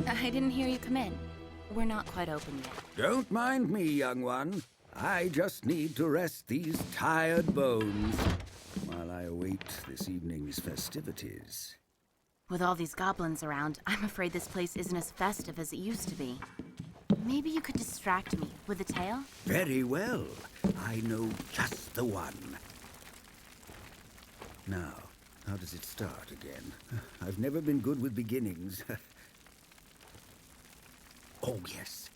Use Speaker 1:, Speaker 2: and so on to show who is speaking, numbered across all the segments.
Speaker 1: I didn't hear you come in. We're not quite open yet.
Speaker 2: Don't mind me, young one. I just need to rest these tired bones while I await this evening's festivities.
Speaker 1: With all these goblins around, I'm afraid this place isn't as festive as it used to be. Maybe you could distract me with a tale?
Speaker 2: Very well. I know just the one. Now, how does it start again? I've never been good with beginnings. Oh, yes.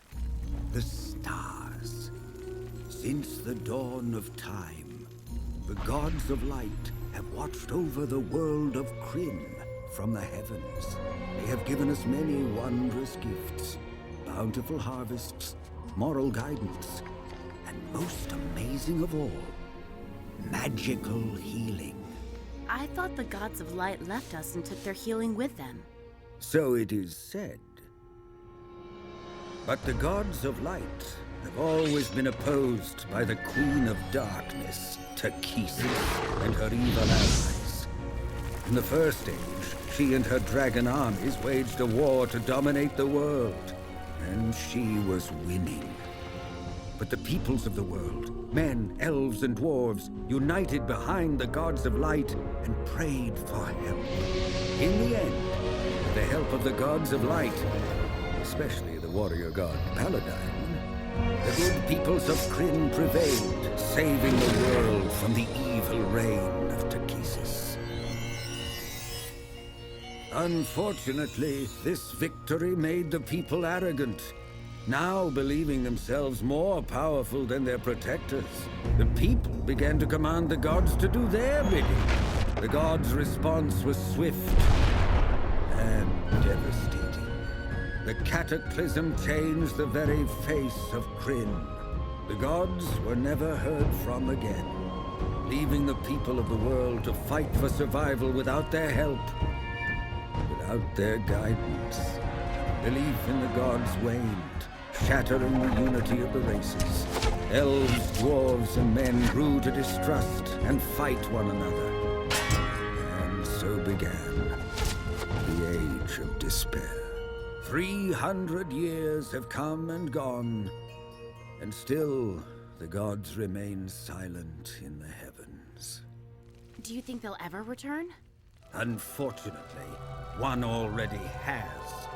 Speaker 2: The stars. Since the dawn of time, the gods of light have watched over the world of Kryn from the heavens. They have given us many wondrous gifts, bountiful harvests, moral guidance, and most amazing of all, magical healing.
Speaker 1: I thought the gods of light left us and took their healing with them.
Speaker 2: So it is said. But the gods of light have always been opposed by the Queen of Darkness, Takesis, and her evil allies. In the First Age, she and her dragon armies waged a war to dominate the world, and she was winning. But the peoples of the world, men, elves, and dwarves, united behind the gods of light and prayed for help. In the end, with the help of the gods of light, especially the warrior god Paladin, the good peoples of Kryn prevailed, saving the world from the evil reign of Takesis. Unfortunately, this victory made the people arrogant. Now, believing themselves more powerful than their protectors, the people began to command the gods to do their bidding. The gods' response was swift and devastating. The cataclysm changed the very face of Kryn. The gods were never heard from again, leaving the people of the world to fight for survival without their help, without their guidance. Belief in the gods waned, shattering the unity of the races. Elves, dwarves, and men grew to distrust and fight one another. And so began the Age of Despair. 300 years have come and gone, and still the gods remain silent in the heavens.
Speaker 1: Do you think they'll ever return?
Speaker 2: Unfortunately, one already has.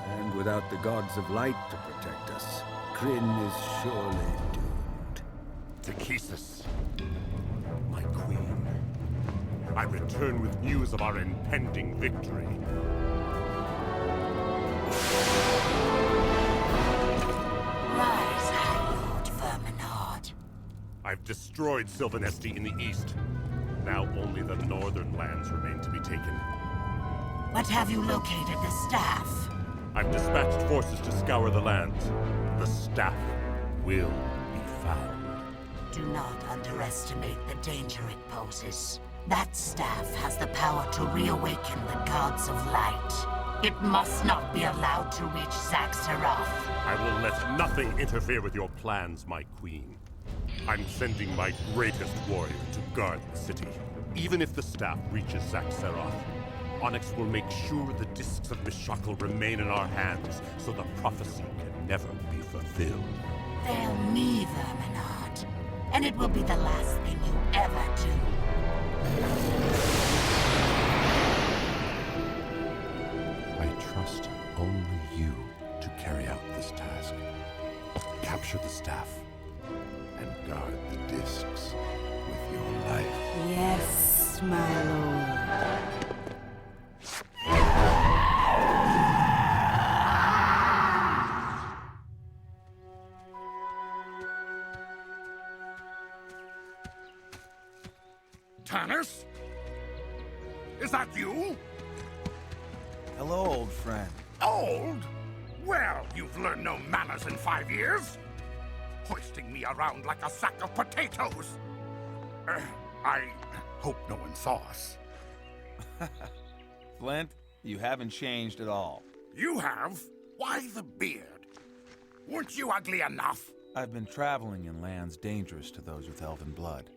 Speaker 2: And without the gods of light to protect us, Kryn is surely doomed.
Speaker 3: Takesis, my queen, I return with news of our impending victory.
Speaker 4: Rise, High Lord Verminard.
Speaker 3: I've destroyed Sylvanesti in the east. Now only the northern lands remain to be taken.
Speaker 4: But have you located the staff?
Speaker 3: I've dispatched forces to scour the lands. The staff will be found.
Speaker 4: Do not underestimate the danger it poses. That staff has the power to reawaken the gods of light. It must not be allowed to reach Zaxxaroth.
Speaker 3: I will let nothing interfere with your plans, my queen. I'm sending my greatest warrior to guard the city. Even if the staff reaches Zaxxaroth, Onyx will make sure the discs of Mishakal remain in our hands, so the prophecy can never be fulfilled.
Speaker 4: Fail me, Verminard, and it will be the last thing you ever do.
Speaker 3: I trust only you to carry out this task. Capture the staff and guard the discs with your life.
Speaker 1: Yes, my lord.
Speaker 5: Tannis? Is that you?
Speaker 6: Hello, old friend.
Speaker 5: Old? Well, you've learned no manners in 5 years. Hoisting me around like a sack of potatoes. I hope no one saw us.
Speaker 6: Flint, you haven't changed at all.
Speaker 5: You have? Why the beard? Weren't you ugly enough?
Speaker 6: I've been traveling in lands dangerous to those with elven blood.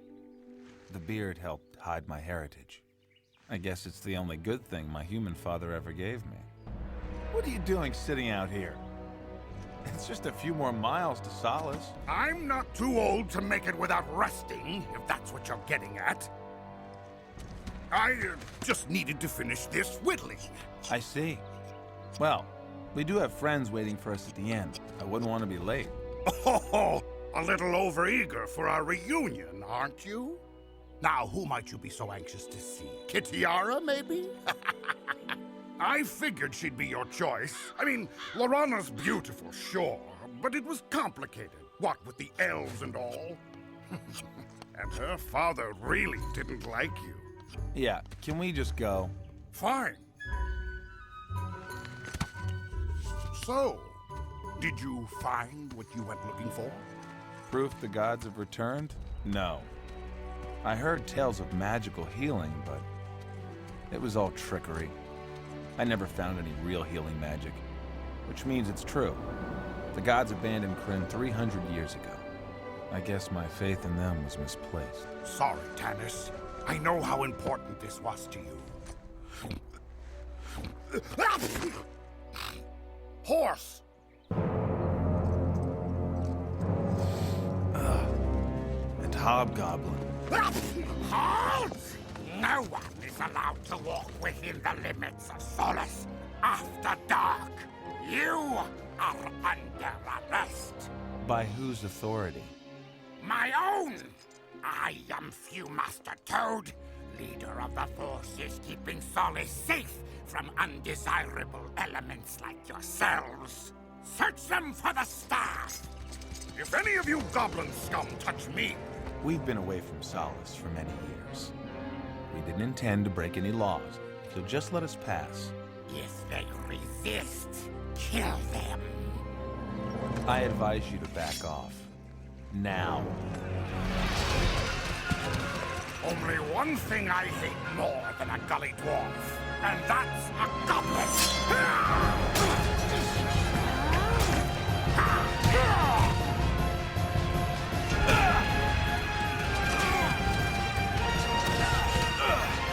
Speaker 6: The beard helped hide my heritage. I guess it's the only good thing my human father ever gave me. What are you doing sitting out here? It's just a few more miles to Solace.
Speaker 5: I'm not too old to make it without resting, if that's what you're getting at. I just needed to finish this whittling.
Speaker 6: I see. Well, we do have friends waiting for us at the end. I wouldn't want to be late.
Speaker 5: Oh, a little overeager for our reunion, aren't you? Now, who might you be so anxious to see? Kitiara, maybe? I figured she'd be your choice. I mean, Lorana's beautiful, sure, but it was complicated. What with the elves and all? And her father really didn't like you.
Speaker 6: Yeah, can we just go?
Speaker 5: Fine. So, did you find what you went looking for?
Speaker 6: Proof the gods have returned? No. I heard tales of magical healing, but it was all trickery. I never found any real healing magic, which means it's true. The gods abandoned Krynn 300 years ago. I guess my faith in them was misplaced.
Speaker 5: Sorry, Tannis. I know how important this was to you. Horse!
Speaker 6: And Hobgoblin.
Speaker 5: Halt! No one is allowed to walk within the limits of Solace after dark. You are under arrest.
Speaker 6: By whose authority?
Speaker 5: My own! I am Viewmaster Toad, leader of the forces keeping Solace safe from undesirable elements like yourselves. Search them for the staff! If any of you goblin scum touch me...
Speaker 6: We've been away from Solace for many years. We didn't intend to break any laws, so just let us pass.
Speaker 5: If they resist, kill them.
Speaker 6: I advise you to back off. Now.
Speaker 5: Only one thing I hate more than a gully dwarf, and that's a goblin!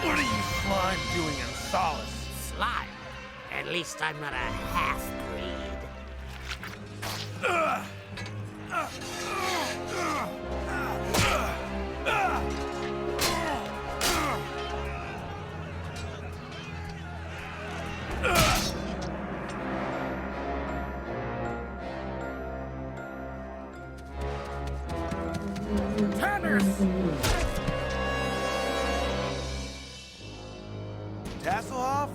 Speaker 7: What are you slime doing in Solace?
Speaker 4: Slime? At least I'm not a half-breed.
Speaker 6: Tasselhoff?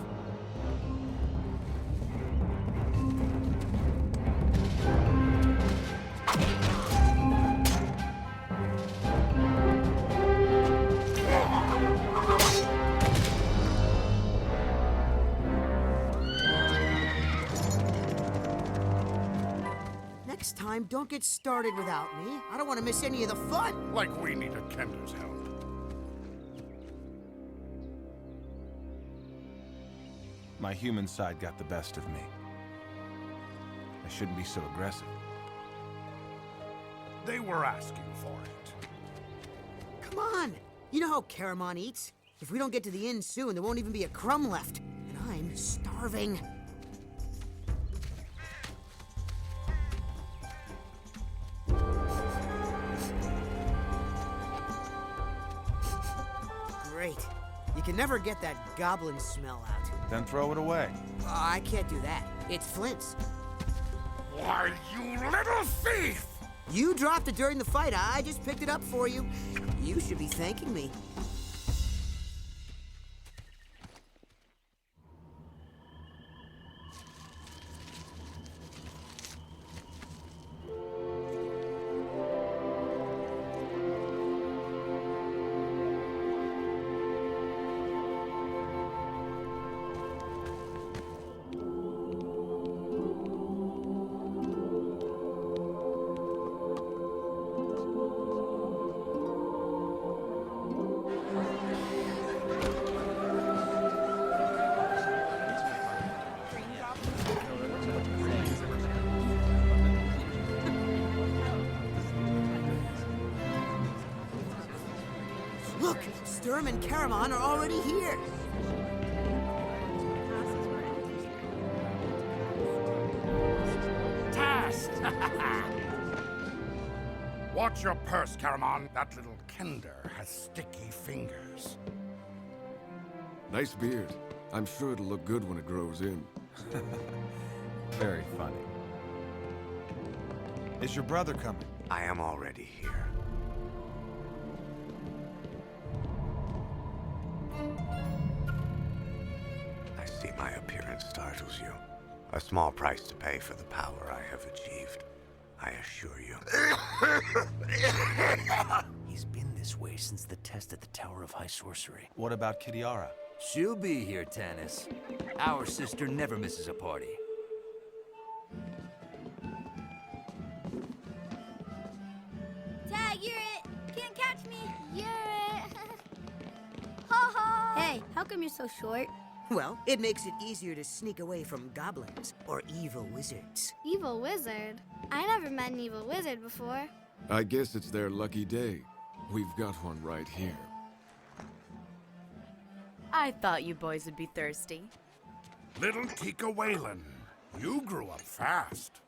Speaker 8: Next time, don't get started without me. I don't want to miss any of the fun.
Speaker 5: Like we need a Kender's help.
Speaker 6: My human side got the best of me. I shouldn't be so aggressive.
Speaker 5: They were asking for it.
Speaker 8: Come on. You know how Caramon eats? If we don't get to the inn soon, there won't even be a crumb left. And I'm starving. Great. You can never get that goblin smell out.
Speaker 6: Then throw it away.
Speaker 8: I can't do that. It's Flint's.
Speaker 5: Why, you little thief!
Speaker 8: You dropped it during the fight. I just picked it up for you. You should be thanking me. Look, Sturm and Caramon are already here.
Speaker 5: Watch your purse, Caramon. That little Kender has sticky fingers.
Speaker 9: Nice beard. I'm sure it'll look good when it grows in.
Speaker 6: Very funny.
Speaker 7: Is your brother coming?
Speaker 10: I am already here. I see my appearance startles you. A small price to pay for the power I have achieved, I assure you.
Speaker 11: He's been this way since the test at the Tower of High Sorcery.
Speaker 6: What about Kitiara?
Speaker 11: She'll be here, Tanis. Our sister never misses a party.
Speaker 12: Tag, you're it! Can't catch me! You're it! Ha ha! Hey, how come you're so short?
Speaker 8: Well, it makes it easier to sneak away from goblins or evil wizards.
Speaker 12: Evil wizard? I never met an evil wizard before.
Speaker 9: I guess it's their lucky day. We've got one right here.
Speaker 1: I thought you boys would be thirsty.
Speaker 5: Little Tika Whalen, you grew up fast.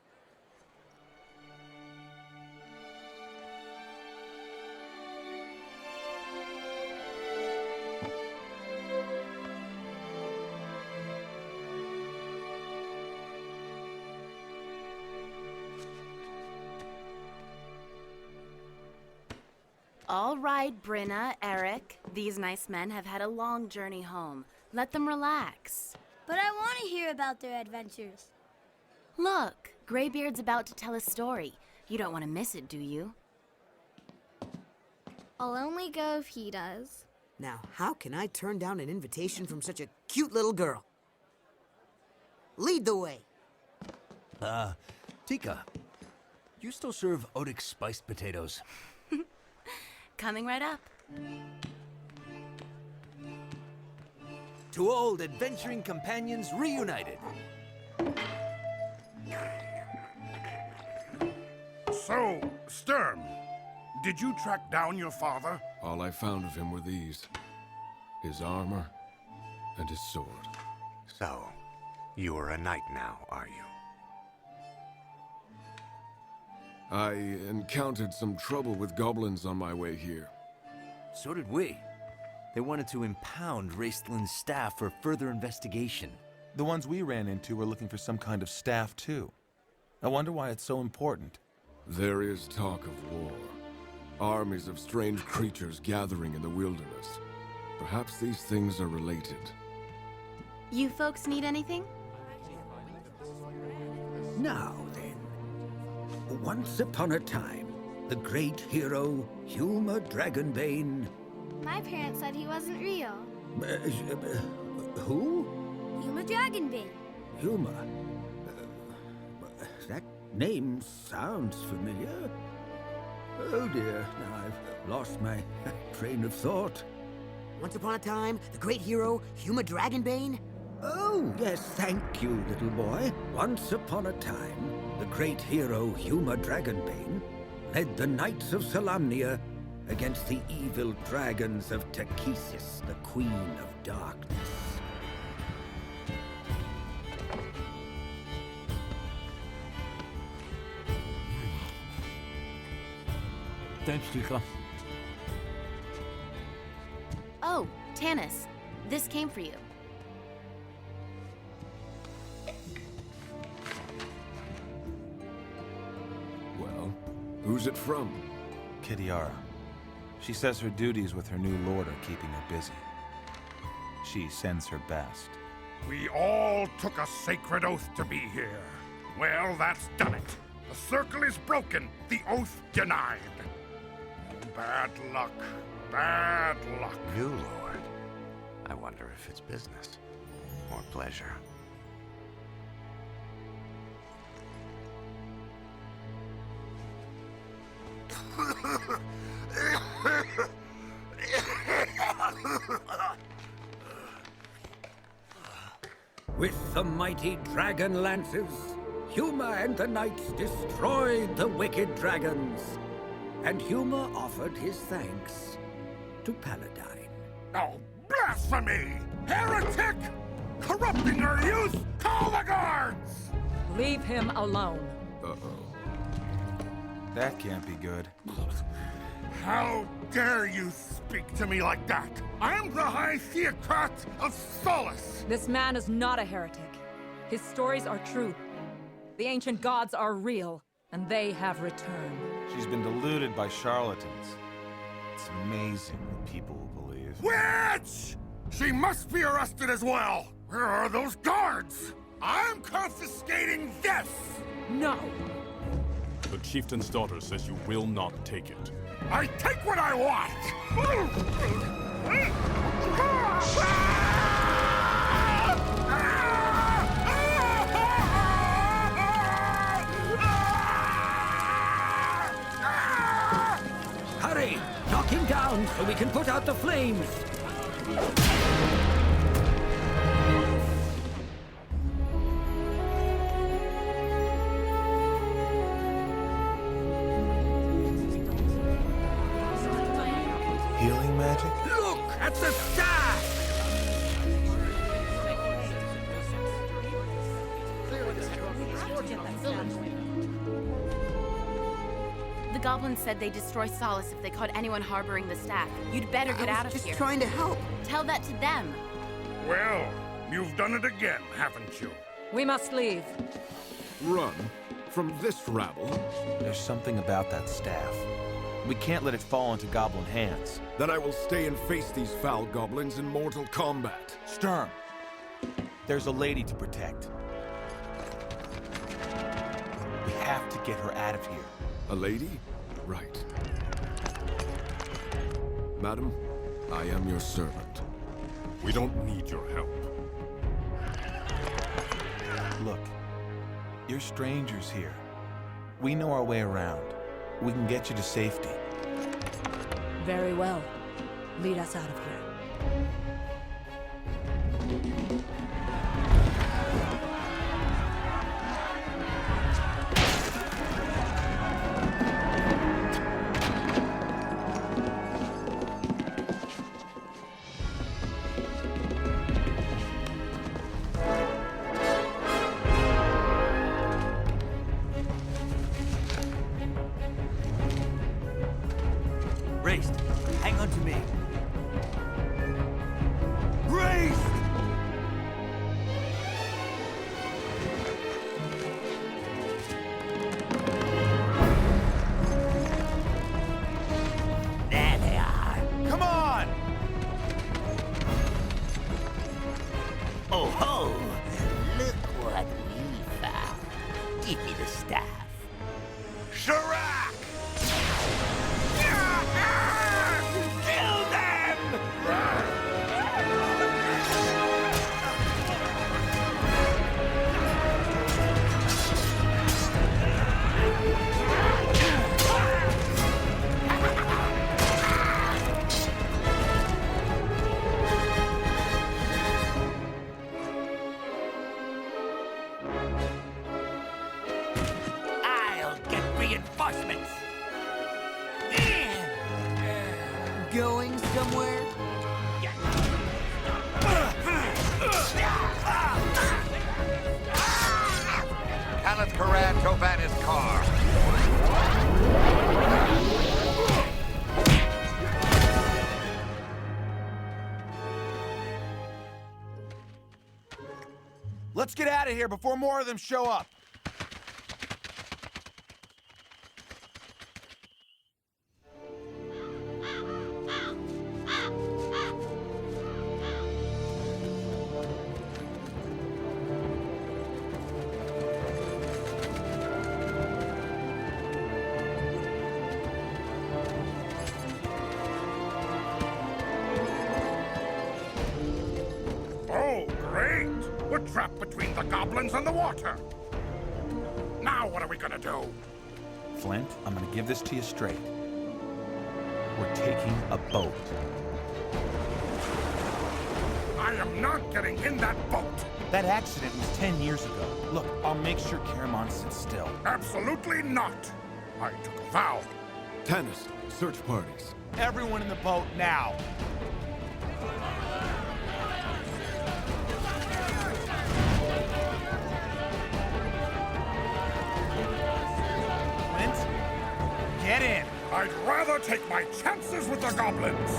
Speaker 1: All right, Brenna, Eric. These nice men have had a long journey home. Let them relax.
Speaker 12: But I want to hear about their adventures.
Speaker 1: Look, Greybeard's about to tell a story. You don't want to miss it, do you?
Speaker 12: I'll only go if he does.
Speaker 8: Now, how can I turn down an invitation from such a cute little girl? Lead the way.
Speaker 11: Tika, you still serve Odix spiced potatoes?
Speaker 1: Coming right up.
Speaker 11: To old adventuring companions reunited.
Speaker 5: So, Sturm, did you track down your father?
Speaker 9: All I found of him were these. His armor and his sword.
Speaker 10: So, you are a knight now, are you?
Speaker 9: I encountered some trouble with goblins on my way here.
Speaker 11: So did we. They wanted to impound Raistlin's staff for further investigation.
Speaker 6: The ones we ran into were looking for some kind of staff, too. I wonder why it's so important.
Speaker 9: There is talk of war. Armies of strange creatures gathering in the wilderness. Perhaps these things are related.
Speaker 1: You folks need anything?
Speaker 2: Now then. Once upon a time, the great hero, Huma Dragonbane...
Speaker 12: My parents said he wasn't real.
Speaker 2: Who?
Speaker 12: Huma Dragonbane.
Speaker 2: Huma? That name sounds familiar. Oh dear, now I've lost my train of thought.
Speaker 8: Once upon a time, the great hero, Huma Dragonbane?
Speaker 2: Oh, yes, thank you, little boy. Once upon a time, the great hero Huma Dragonbane led the Knights of Solamnia against the evil dragons of Takesis, the Queen of Darkness.
Speaker 11: Thanks, Tika.
Speaker 1: Oh, Tanis, this came for you.
Speaker 9: Well, who's it from?
Speaker 6: Kitiara. She says her duties with her new lord are keeping her busy. She sends her best.
Speaker 5: We all took a sacred oath to be here. Well, that's done it. The circle is broken, the oath denied. Bad luck. Bad luck.
Speaker 10: New lord. I wonder if it's business or pleasure.
Speaker 2: With the mighty Dragonlances, Huma and the knights destroyed the wicked dragons. And Huma offered his thanks to Paladine.
Speaker 5: Oh, blasphemy! Heretic! Corrupting our youth! Call the guards!
Speaker 13: Leave him alone.
Speaker 9: Uh-oh.
Speaker 6: That can't be good.
Speaker 5: How dare you speak to me like that? I'm the High Theocrat of Solace!
Speaker 13: This man is not a heretic. His stories are true. The ancient gods are real, and they have returned.
Speaker 6: She's been deluded by charlatans. It's amazing what people will believe.
Speaker 5: Witch! She must be arrested as well! Where are those guards? I'm confiscating this!
Speaker 13: No!
Speaker 3: The chieftain's daughter says you will not take it.
Speaker 5: I take what I want!
Speaker 2: Hurry! Knock him down so we can put out the flames!
Speaker 6: Healing magic?
Speaker 2: Look at the staff!
Speaker 1: The goblins said they'd destroy Solace if they caught anyone harboring the staff. You'd better get out of
Speaker 8: just
Speaker 1: here.
Speaker 8: trying to help.
Speaker 1: Tell that to them.
Speaker 5: Well, you've done it again, haven't you?
Speaker 13: We must leave.
Speaker 9: Run? From this rabble?
Speaker 6: There's something about that staff. We can't let it fall into goblin hands.
Speaker 9: Then I will stay and face these foul goblins in mortal combat.
Speaker 6: Sturm, there's a lady to protect. We have to get her out of here.
Speaker 9: A lady? Right. Madam, I am your servant.
Speaker 3: We don't need your help.
Speaker 6: Look, you're strangers here. We know our way around. We can get you to safety.
Speaker 13: Very well. Lead us out of here.
Speaker 11: Raced, hang on to me.
Speaker 7: Race!
Speaker 4: There they are.
Speaker 6: Come on!
Speaker 4: Oh ho! Look what we found. Give me the staff.
Speaker 5: Sharak!
Speaker 4: Kill them! I'll get reinforcements.
Speaker 8: Going somewhere?
Speaker 10: Kenneth Karan drove at his car.
Speaker 6: Let's get out of here before more of them show up.
Speaker 5: Oh, great! We're trapped between the goblins and the water. Now what are we gonna do?
Speaker 6: Flint, I'm gonna give this to you straight. We're taking a boat.
Speaker 5: I am not getting in that boat.
Speaker 6: That accident was 10 years ago. Look, I'll make sure Caramon sits still.
Speaker 5: Absolutely not. I took a vow.
Speaker 9: Tannis, search parties.
Speaker 6: Everyone in the boat now.
Speaker 5: I'd rather take my chances with the goblins!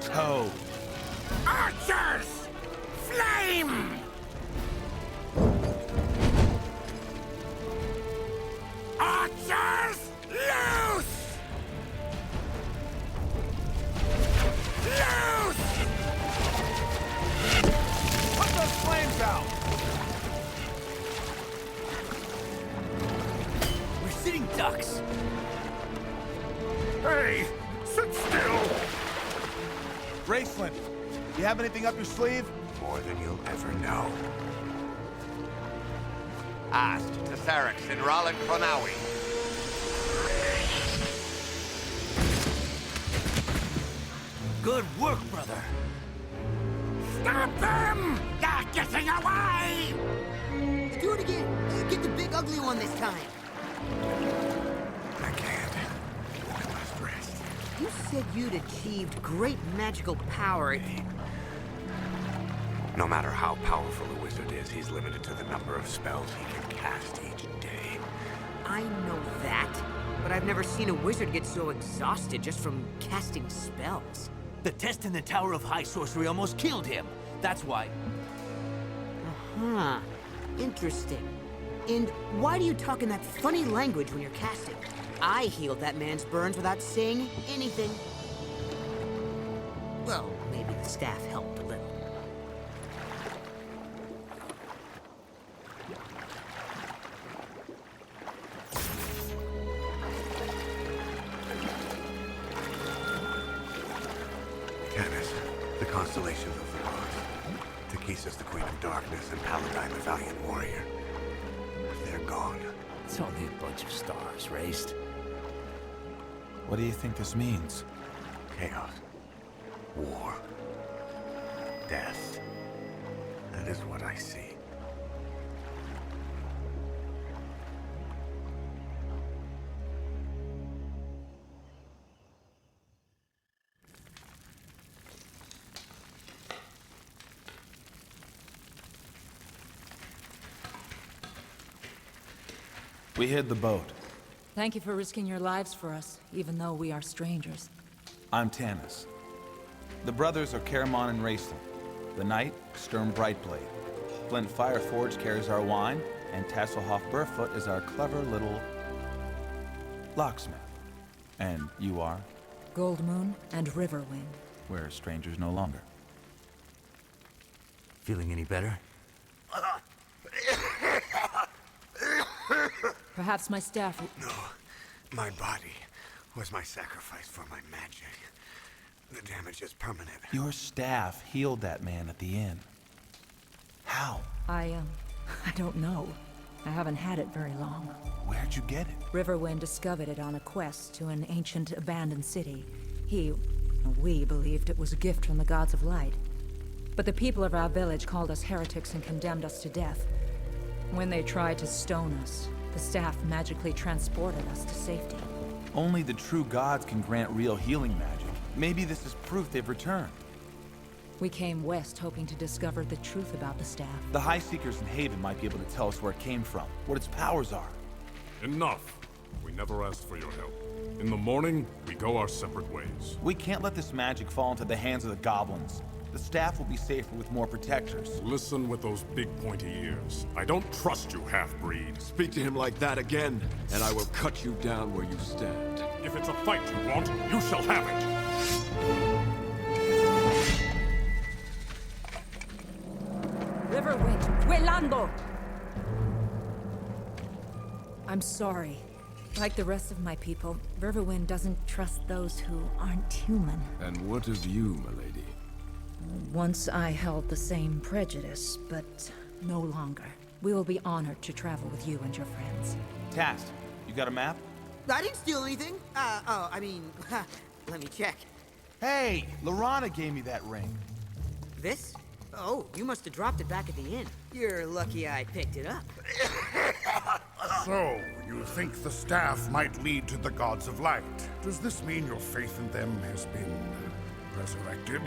Speaker 6: Toe.
Speaker 5: Archers! Flame! Archers! Loose! Loose!
Speaker 6: Put those flames out!
Speaker 11: We're sitting ducks.
Speaker 5: Hey! Sit still!
Speaker 6: Raceland, you have anything up your sleeve?
Speaker 10: More than you'll ever know. Ast to Sarix in Roland Cronawi.
Speaker 11: Good work, brother.
Speaker 5: Stop them! They're getting away!
Speaker 8: Let's do it again. Get the big ugly one this time.
Speaker 10: I can't. I must rest.
Speaker 8: You said you'd achieved great magical power.
Speaker 10: No matter how powerful a wizard is, he's limited to the number of spells he can cast each day.
Speaker 8: I know that, but I've never seen a wizard get so exhausted just from casting spells.
Speaker 11: The test in the Tower of High Sorcery almost killed him. That's why.
Speaker 8: Huh. Interesting. And why do you talk in that funny language when you're casting? I healed that man's burns without saying anything. Well, maybe the staff helped a little.
Speaker 10: Canis, the constellations of the gods. Takisa's the Queen of Darkness, and Paladine the Valiant Warrior. They're gone.
Speaker 11: It's only a bunch of stars, Raced.
Speaker 6: What do you think this means?
Speaker 10: Chaos. War. Death. That is what I see.
Speaker 6: We hid the boat.
Speaker 13: Thank you for risking your lives for us, even though we are strangers.
Speaker 6: I'm Tanis. The brothers are Caramon and Raceland. The knight, Sturm Brightblade. Flint Fireforge carries our wine, and Tasselhoff Burfoot is our clever little locksmith. And you are?
Speaker 13: Gold Moon and Riverwind.
Speaker 6: We're strangers no longer.
Speaker 11: Feeling any better?
Speaker 13: Perhaps my staff...
Speaker 10: No. My body was my sacrifice for my magic. The damage is permanent.
Speaker 6: Your staff healed that man at the inn. How?
Speaker 13: I don't know. I haven't had it very long.
Speaker 6: Where'd you get it?
Speaker 13: Riverwind discovered it on a quest to an ancient abandoned city. We believed it was a gift from the gods of light. But the people of our village called us heretics and condemned us to death. When they tried to stone us, the staff magically transported us to safety.
Speaker 6: Only the true gods can grant real healing magic. Maybe this is proof they've returned.
Speaker 13: We came west hoping to discover the truth about the staff.
Speaker 6: The High Seekers in Haven might be able to tell us where it came from, what its powers are.
Speaker 14: Enough! We never asked for your help. In the morning, we go our separate ways.
Speaker 6: We can't let this magic fall into the hands of the goblins. The staff will be safer with more protectors.
Speaker 14: Listen with those big pointy ears. I don't trust you, half-breed.
Speaker 9: Speak to him like that again, and I will cut you down where you stand.
Speaker 14: If it's a fight you want, you shall have it!
Speaker 13: Riverwind, Welando! I'm sorry. Like the rest of my people, Riverwind doesn't trust those who aren't human.
Speaker 9: And what of you, milady?
Speaker 13: Once I held the same prejudice, but no longer. We will be honored to travel with you and your friends.
Speaker 6: Tast, you got a map?
Speaker 8: I didn't steal anything. Let me check.
Speaker 6: Hey, Lorana gave me that ring.
Speaker 8: This? Oh, you must have dropped it back at the inn. You're lucky I picked it up.
Speaker 5: So, you think the staff might lead to the gods of light? Does this mean your faith in them has been resurrected?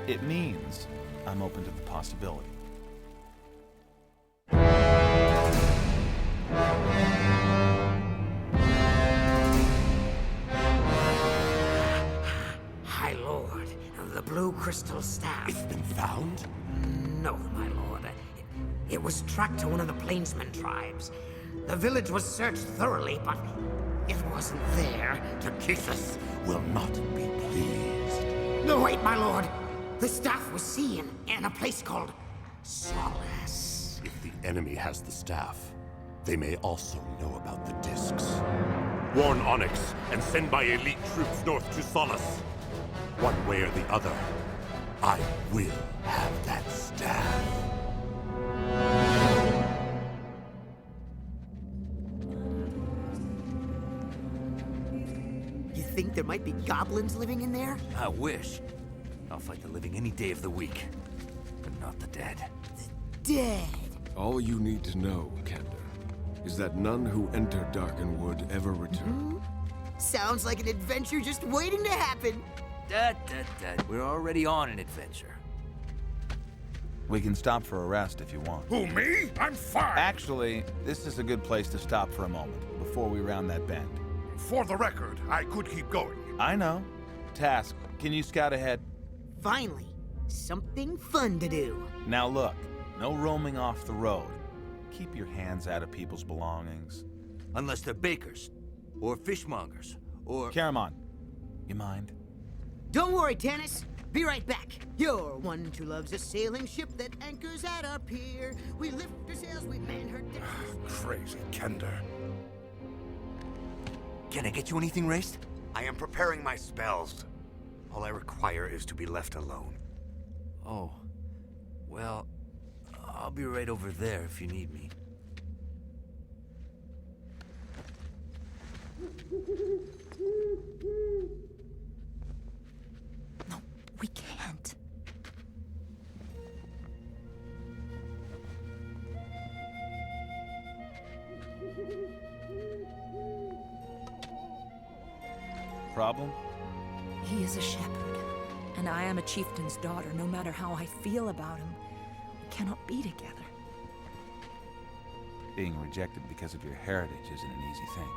Speaker 6: It means I'm open to the possibility.
Speaker 4: High Lord, the blue crystal staff.
Speaker 5: It's been found?
Speaker 4: No, my lord. It was tracked to one of the plainsman tribes. The village was searched thoroughly, but it wasn't there.
Speaker 5: Takhisis will not be pleased.
Speaker 4: No, wait, my lord. The staff was seen in a place called Solace.
Speaker 3: If the enemy has the staff, they may also know about the discs. Warn Onyx and send my elite troops north to Solace. One way or the other, I will have that staff.
Speaker 8: You think there might be goblins living in there?
Speaker 11: I wish. I'll fight the living any day of the week, but not the dead.
Speaker 8: Dead.
Speaker 9: All you need to know, Kender, is that none who enter Darkenwood ever return.
Speaker 8: Sounds like an adventure just waiting to happen.
Speaker 11: We're already on an adventure.
Speaker 6: We can stop for a rest if you want.
Speaker 5: Who, me? I'm fine.
Speaker 6: Actually, this is a good place to stop for a moment, before we round that bend.
Speaker 5: For the record, I could keep going.
Speaker 6: I know. Task, can you scout ahead?
Speaker 8: Finally, something fun to do.
Speaker 6: Now look, no roaming off the road. Keep your hands out of people's belongings.
Speaker 11: Unless they're bakers, or fishmongers, or...
Speaker 6: Caramon, you mind?
Speaker 8: Don't worry, Tannis. Be right back. You're one who loves a sailing ship that anchors at our pier. We lift our sails, we man her decks.
Speaker 5: Crazy Kender.
Speaker 11: Can I get you anything, Raced?
Speaker 10: I am preparing my spells. All I require is to be left alone.
Speaker 11: Oh. Well, I'll be right over there if you need me.
Speaker 13: No, we can't.
Speaker 6: Problem?
Speaker 13: He is a shepherd, and I am a chieftain's daughter. No matter how I feel about him, we cannot be together.
Speaker 6: Being rejected because of your heritage isn't an easy thing.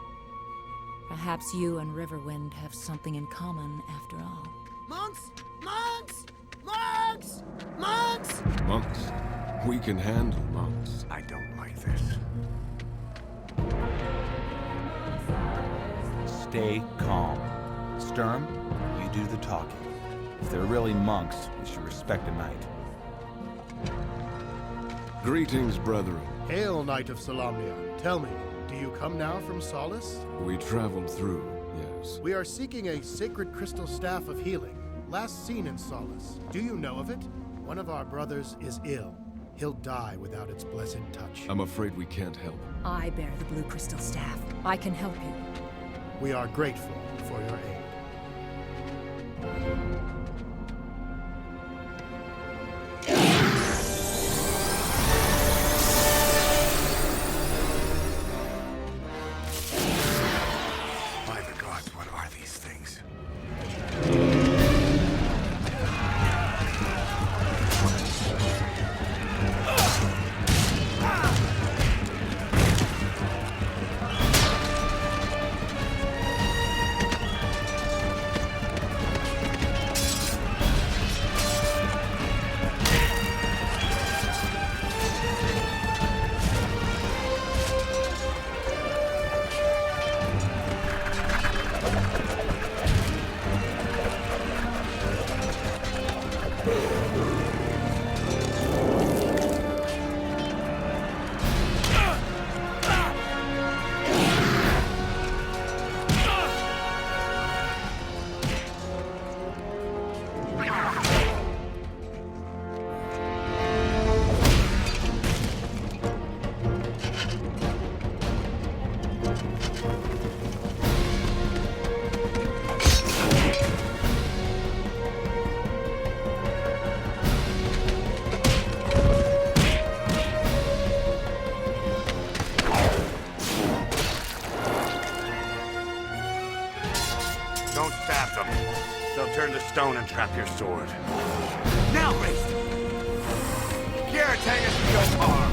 Speaker 13: Perhaps you and Riverwind have something in common after all.
Speaker 8: Monks! Monks! Monks! Monks!
Speaker 9: Monks. We can handle monks.
Speaker 10: I don't like this.
Speaker 6: Stay calm. Sturm, you do the talking. If they're really monks, we should respect a knight.
Speaker 9: Greetings, brethren.
Speaker 7: Hail, Knight of Solamnia. Tell me, do you come now from Solace?
Speaker 9: We traveled through, yes.
Speaker 7: We are seeking a sacred crystal staff of healing, last seen in Solace. Do you know of it? One of our brothers is ill. He'll die without its blessed touch.
Speaker 9: I'm afraid we can't help.
Speaker 13: I bear the blue crystal staff. I can help you.
Speaker 7: We are grateful for your aid.
Speaker 10: By the gods, what are these things? stone and trap your sword.
Speaker 11: Now, Race!
Speaker 10: Here, take us to your farm.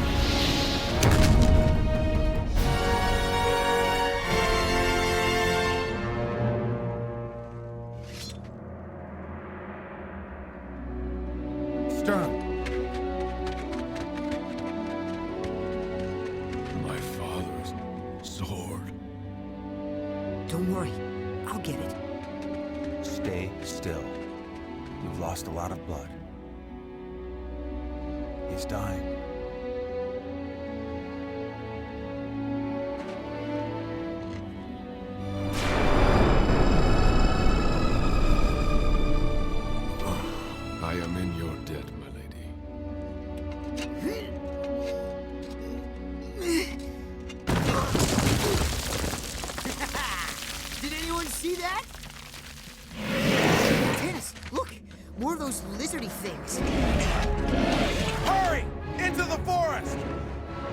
Speaker 6: Stern.
Speaker 9: My father's sword.
Speaker 8: Don't worry, I'll get it.
Speaker 6: Stay still. You've lost a lot of blood. He's dying.
Speaker 9: I am in your debt, my lady.
Speaker 8: Did anyone see that? Dennis, look! More of those lizardy things.
Speaker 6: Hurry! Into the forest!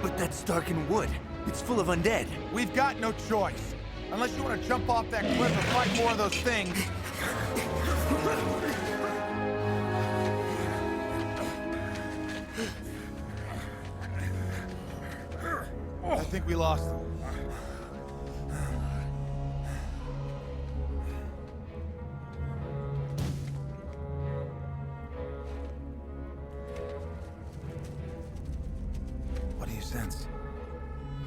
Speaker 11: But that's darkened wood. It's full of undead.
Speaker 6: We've got no choice. Unless you want to jump off that cliff and fight more of those things. I think we lost them. What do you sense?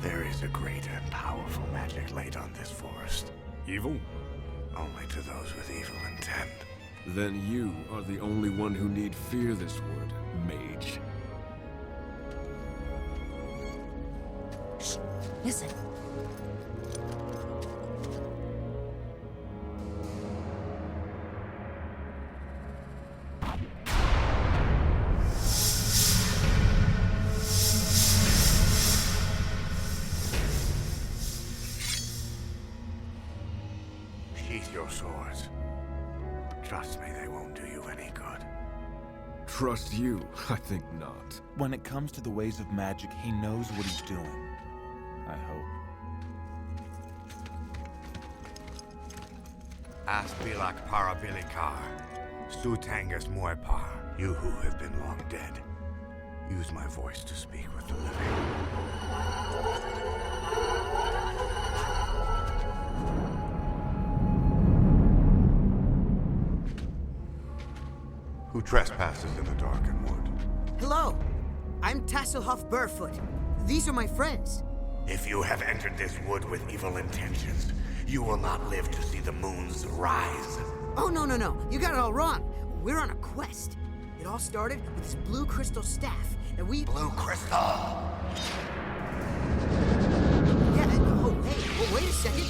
Speaker 10: There is a great and powerful magic laid on this forest.
Speaker 14: Evil?
Speaker 10: Only to those with evil intent.
Speaker 9: Then you are the only one who need fear this word, mage.
Speaker 13: Shh, listen.
Speaker 10: Sheath your swords. Trust me, they won't do you any good.
Speaker 9: Trust you? I think not.
Speaker 6: When it comes to the ways of magic, he knows what he's doing. I hope.
Speaker 10: Aspilak parabilikar, Sutangas moipar, you who have been long dead. Use my voice to speak with the living. Who trespasses in the darkened wood?
Speaker 8: Hello, I'm Tasselhoff Barefoot. These are my friends.
Speaker 10: If you have entered this wood with evil intentions, you will not live to see the moon's rise.
Speaker 8: Oh, no, no, no. You got it all wrong. We're on a quest. It all started with this blue crystal staff, and we...
Speaker 10: Blue crystal!
Speaker 8: Yeah, oh, hey, oh, wait a second.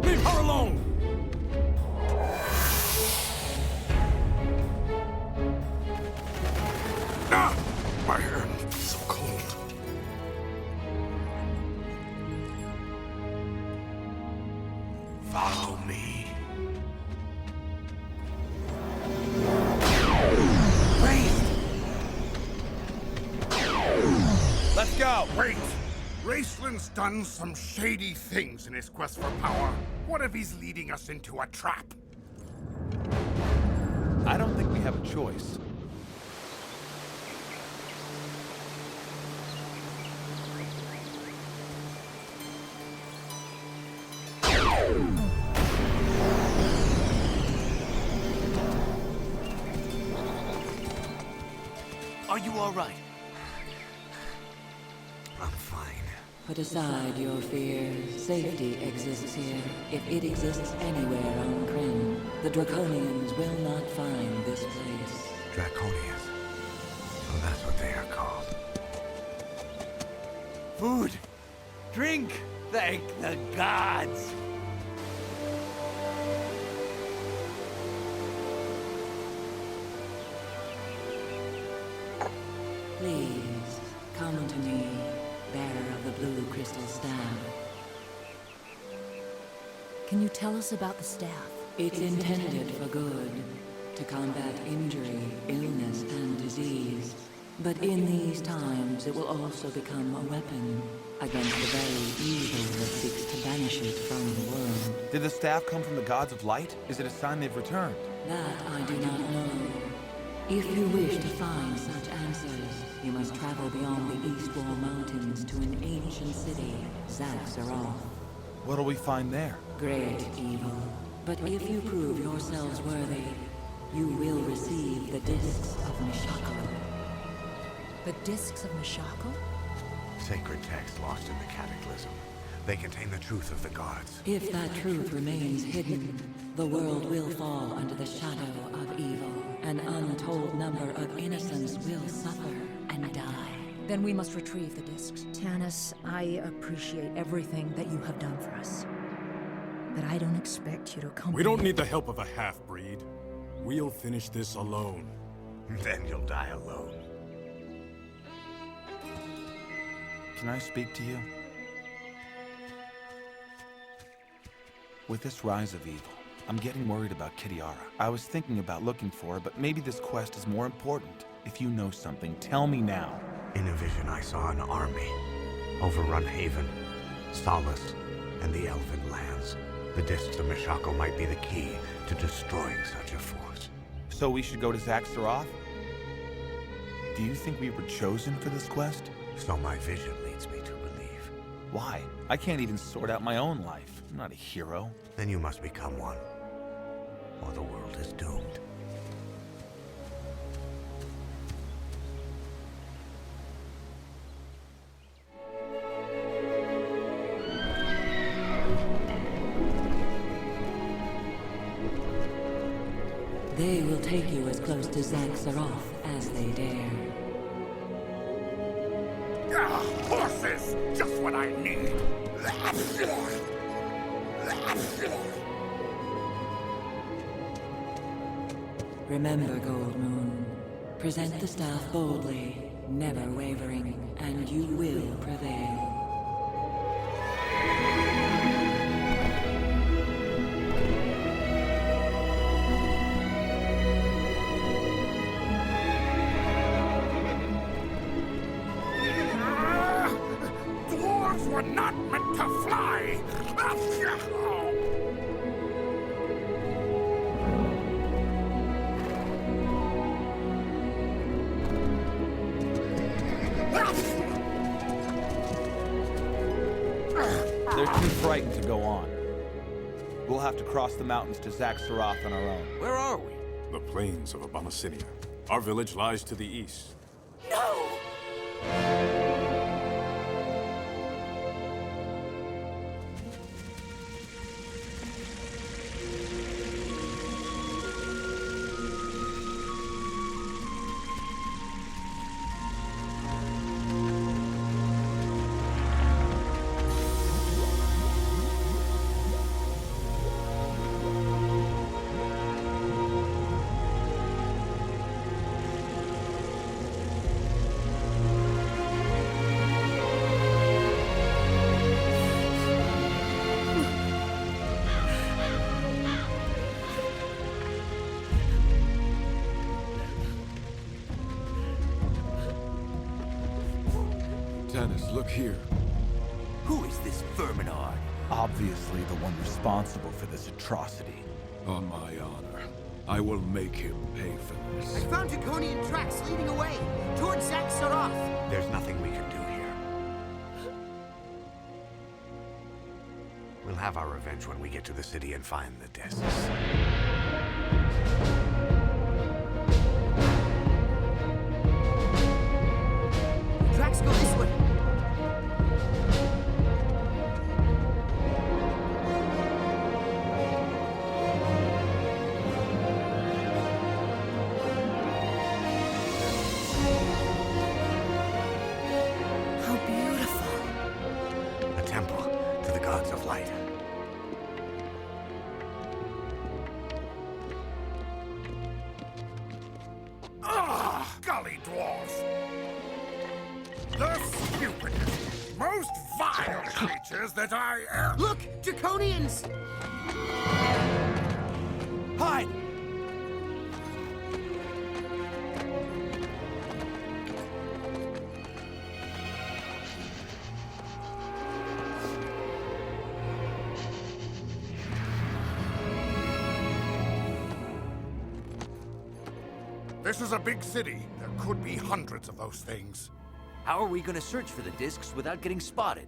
Speaker 5: Leave her alone! Ah! My hand is so cold.
Speaker 10: Follow me.
Speaker 6: Let's go!
Speaker 5: Wait! Raceland's done some shady things in his quest for power. What if he's leading us into a trap?
Speaker 6: I don't think we have a choice.
Speaker 11: Are you all right?
Speaker 10: I'm fine.
Speaker 15: Put aside your fears. Safety exists here. If it exists anywhere on Kryn, the Draconians will not find this place.
Speaker 10: Draconians. So that's what they are called.
Speaker 11: Food! Drink! Thank the gods!
Speaker 15: Please, come to me, bearer of the blue crystal staff.
Speaker 13: Can you tell us about the staff?
Speaker 15: It's intended for good, to combat injury, illness, and disease. But in these times, it will also become a weapon. against the very evil that seeks to banish it from the world.
Speaker 6: Did the staff come from the gods of light? Is it a sign they've returned?
Speaker 15: That I do not know. If you wish to find such answers, you must travel beyond the East Wall Mountains to an ancient city, Zaxxaroth.
Speaker 6: What'll we find there?
Speaker 15: Great evil. But if you prove yourselves worthy, you will receive the discs of Mishako.
Speaker 13: The discs of Mishako?
Speaker 10: Sacred texts lost in the Cataclysm. They contain the truth of the gods.
Speaker 15: If that truth remains hidden, the world will fall under the shadow of evil. An untold number of innocents will suffer and die.
Speaker 13: Then we must retrieve the discs. Tanis, I appreciate everything that you have done for us. But I don't expect you to come.
Speaker 14: We don't need the help of a half-breed. We'll finish this alone.
Speaker 10: Then you'll die alone.
Speaker 6: Can I speak to you? With this rise of evil, I'm getting worried about Kitiara. I was thinking about looking for her, but maybe this quest is more important. If you know something, tell me now.
Speaker 10: In a vision, I saw an army. Overrun Haven, Solace, and the Elven lands. The discs of Mishako might be the key to destroying such a force.
Speaker 6: So we should go to Zaxxaroth? Do you think we were chosen for this quest?
Speaker 10: So my vision leads me to believe.
Speaker 6: Why? I can't even sort out my own life. I'm not a hero.
Speaker 10: Then you must become one, or the world is doomed.
Speaker 15: They will take you as close to Zaxxaroth as they dare.
Speaker 5: Ah, horses! Just what I need!
Speaker 15: Remember, Gold Moon. Present the staff boldly, never wavering, and you will prevail.
Speaker 5: Dwarves were not meant to fly!
Speaker 6: They're too frightened to go on. We'll have to cross the mountains to Zaxxaroth on our own.
Speaker 11: Where are we?
Speaker 14: The plains of Abomasinia. Our village lies to the east.
Speaker 4: No!
Speaker 9: Tanis, look here.
Speaker 11: Who is this Verminard?
Speaker 6: Obviously the one responsible for this atrocity.
Speaker 9: On my honor, I will make him pay for this.
Speaker 8: I found Draconian tracks leading away towards Zaxxaroth.
Speaker 10: There's nothing we can do here. We'll have our revenge when we get to the city and find the discs.
Speaker 8: Tracks go this way.
Speaker 1: How beautiful.
Speaker 10: A temple to the gods of light.
Speaker 5: Ah, gully dwarves! The stupidest, most vile creatures that I ever...
Speaker 8: Look! Draconians!
Speaker 6: Hide!
Speaker 5: This is a big city. There could be hundreds of those things.
Speaker 11: How are we gonna search for the discs without getting spotted?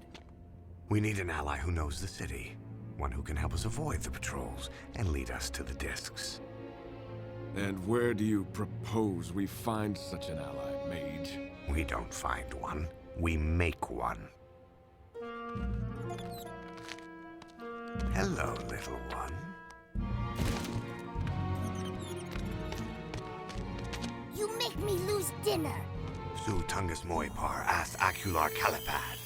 Speaker 10: We need an ally who knows the city. One who can help us avoid the patrols and lead us to the discs.
Speaker 9: And where do you propose we find such an ally, mage?
Speaker 10: We don't find one. We make one. Hello, little one.
Speaker 12: You make me lose dinner.
Speaker 10: Su Tungus Moipar as Acular Calipad.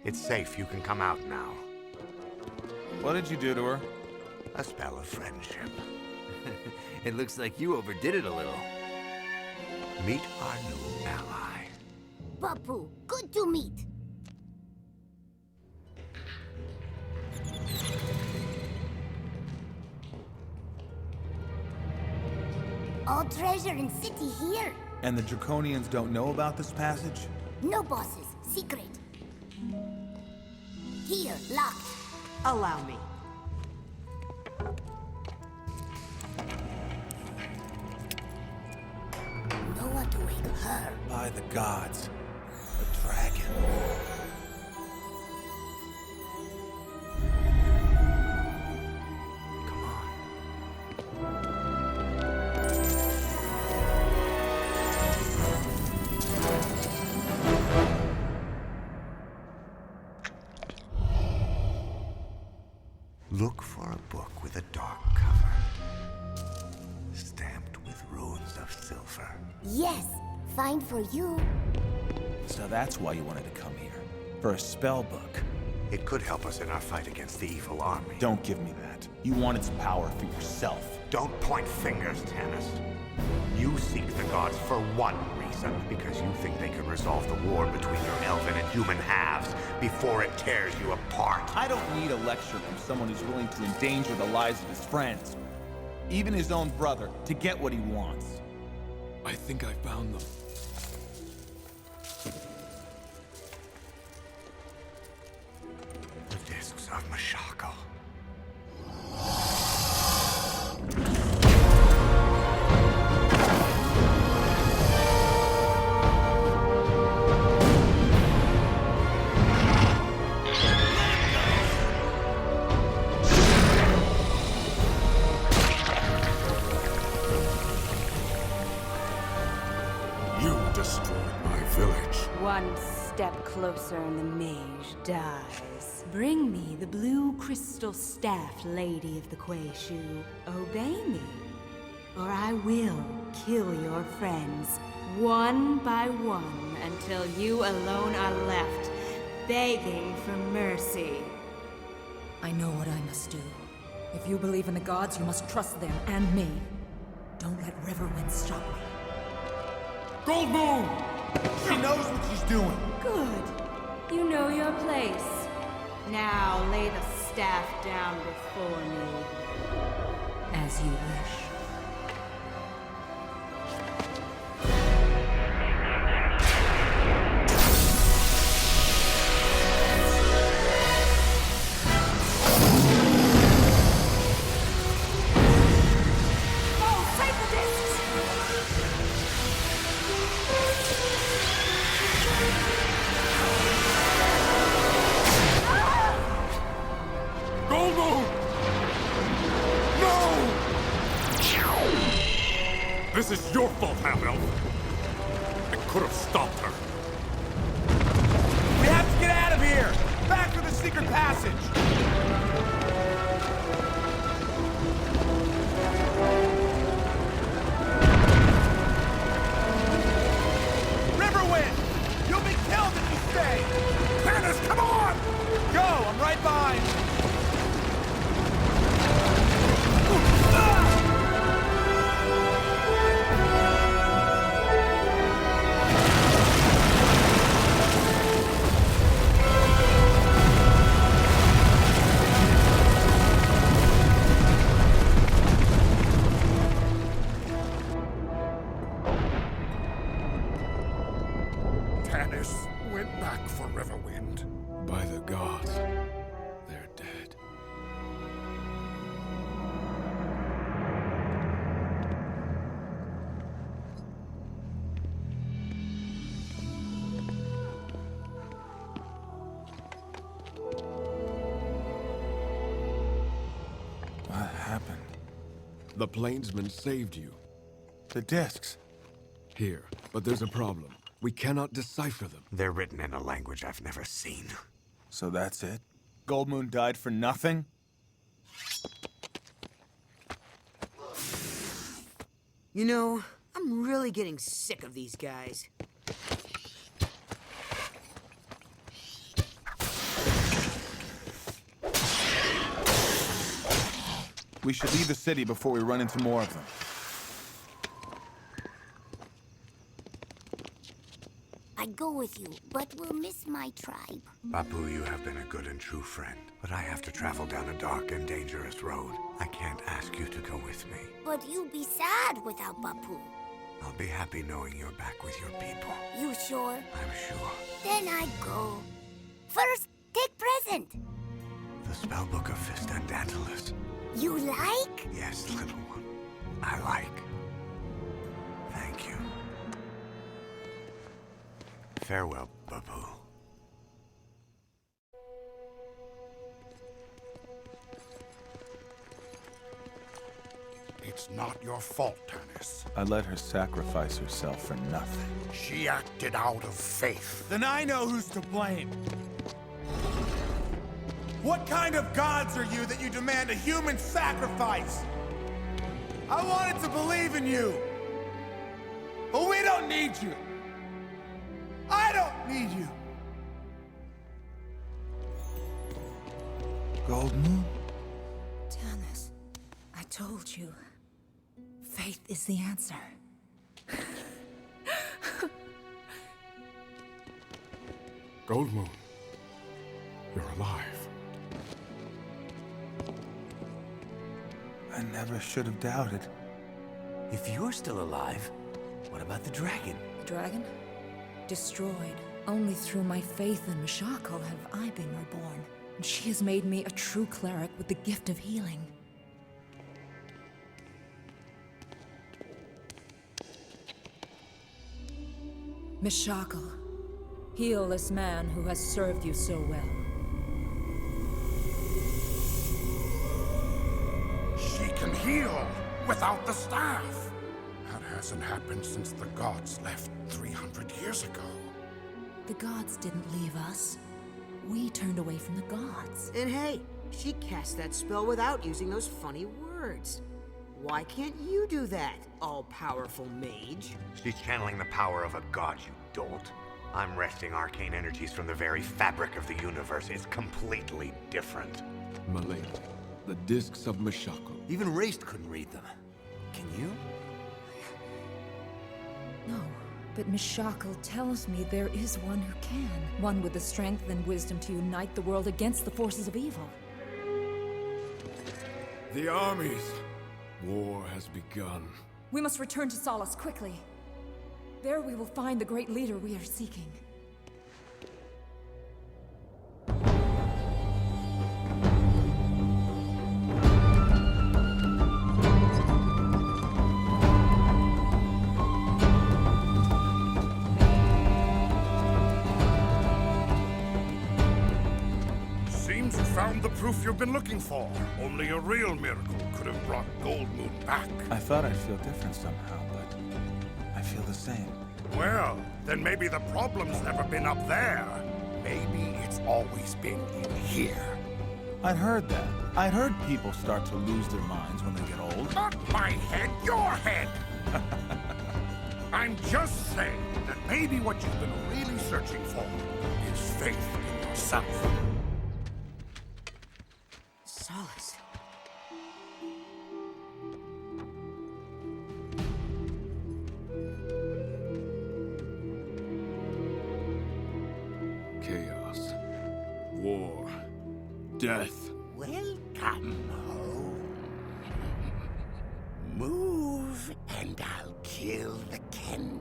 Speaker 10: It's safe. You can come out now.
Speaker 6: What did you do to her?
Speaker 10: A spell of friendship.
Speaker 11: It looks like you overdid it a little.
Speaker 10: Meet our new ally.
Speaker 12: Papu, good to meet. All treasure in city here.
Speaker 6: And the Draconians don't know about this passage?
Speaker 12: No bosses, secret. Here, locked.
Speaker 8: Allow me.
Speaker 12: No one to wake her.
Speaker 6: By the gods, a dragon.
Speaker 10: Look for a book with a dark cover, stamped with runes of silver.
Speaker 12: Yes, fine for you.
Speaker 6: So that's why you wanted to come here. For a spell book.
Speaker 10: It could help us in our fight against the evil army.
Speaker 6: Don't give me that. You want its power for yourself.
Speaker 10: Don't point fingers, Tanis. You seek the gods for one reason, because you think they can resolve the war between your elven and human halves before it tears you apart.
Speaker 6: I don't need a lecture from someone who's willing to endanger the lives of his friends, even his own brother, to get what he wants.
Speaker 9: I think I found them.
Speaker 10: The discs of Mashako.
Speaker 16: One step closer and the mage dies. Bring me the blue crystal staff, Lady of the Quayshu. Obey me, or I will kill your friends, one by one, until you alone are left, begging for mercy.
Speaker 13: I know what I must do. If you believe in the gods, you must trust them and me. Don't let Riverwind stop me.
Speaker 6: Gold Moon! She knows what she's doing.
Speaker 16: Good. You know your place. Now lay the staff down before me.
Speaker 13: As you wish.
Speaker 3: This is your fault, half-elf. I could have stopped her.
Speaker 6: We have to get out of here! Back to the secret passage! Riverwind! You'll be killed if you stay!
Speaker 5: Tanis, come on!
Speaker 6: Go! I'm right behind you! happened?
Speaker 9: The plainsman saved you.
Speaker 6: The discs.
Speaker 9: Here, but there's a problem. We cannot decipher them.
Speaker 10: They're written in a language I've never seen.
Speaker 6: So that's it? Goldmoon died for nothing?
Speaker 8: You know, I'm really getting sick of these guys.
Speaker 6: We should leave the city before we run into more of them.
Speaker 12: I'd go with you, but we'll miss my tribe.
Speaker 10: Bapu, you have been a good and true friend, but I have to travel down a dark and dangerous road. I can't ask you to go with me.
Speaker 12: But you'll be sad without Bapu.
Speaker 10: I'll be happy knowing you're back with your people.
Speaker 12: You sure?
Speaker 10: I'm sure.
Speaker 12: Then I'd go. First, take present.
Speaker 10: The spellbook of Fist and Dantalus.
Speaker 12: You like?
Speaker 10: Yes, little one. I like. Thank you. Farewell, Babu.
Speaker 5: It's not your fault, Tanis.
Speaker 6: I let her sacrifice herself for nothing.
Speaker 5: She acted out of faith.
Speaker 17: Then I know who's to blame. What kind of gods are you that you demand a human sacrifice? I wanted to believe in you. But we don't need you. I don't need you.
Speaker 6: Goldmoon?
Speaker 13: Tanis, I told you. Faith is the answer.
Speaker 14: Goldmoon, you're alive.
Speaker 6: I never should have doubted.
Speaker 11: If you're still alive, what about the dragon?
Speaker 13: The dragon? Destroyed. Only through my faith in Mishakal have I been reborn. And she has made me a true cleric with the gift of healing. Mishakal, heal this man who has served you so well.
Speaker 5: She can heal without the staff. That hasn't happened since the gods left 300 years ago.
Speaker 13: The gods didn't leave us. We turned away from the gods.
Speaker 8: And hey, she cast that spell without using those funny words. Why can't you do that, all-powerful mage?
Speaker 10: She's channeling the power of a god, you dolt. I'm wresting arcane energies from the very fabric of the universe. It's completely different.
Speaker 9: Malay, the discs of Mishakal.
Speaker 11: Even Raced couldn't read them. Can you?
Speaker 13: No, but Mishakal tells me there is one who can. One with the strength and wisdom to unite the world against the forces of evil.
Speaker 9: The armies. War has begun.
Speaker 13: We must return to Solace quickly. There we will find the great leader we are seeking.
Speaker 5: Seems you found the proof you've been looking for. Only a real miracle could have brought Goldmoon back.
Speaker 6: I thought I'd feel different somehow, but I feel the same.
Speaker 5: Well, then maybe the problem's never been up there. Maybe it's always been in here.
Speaker 6: I'd heard that. I'd heard people start to lose their minds when they get old.
Speaker 5: Not my head, your head! I'm just saying that maybe what you've been really searching for is faith in yourself.
Speaker 8: Solace.
Speaker 9: Chaos. War. Death.
Speaker 5: Welcome home. Move, and I'll kill the Kender.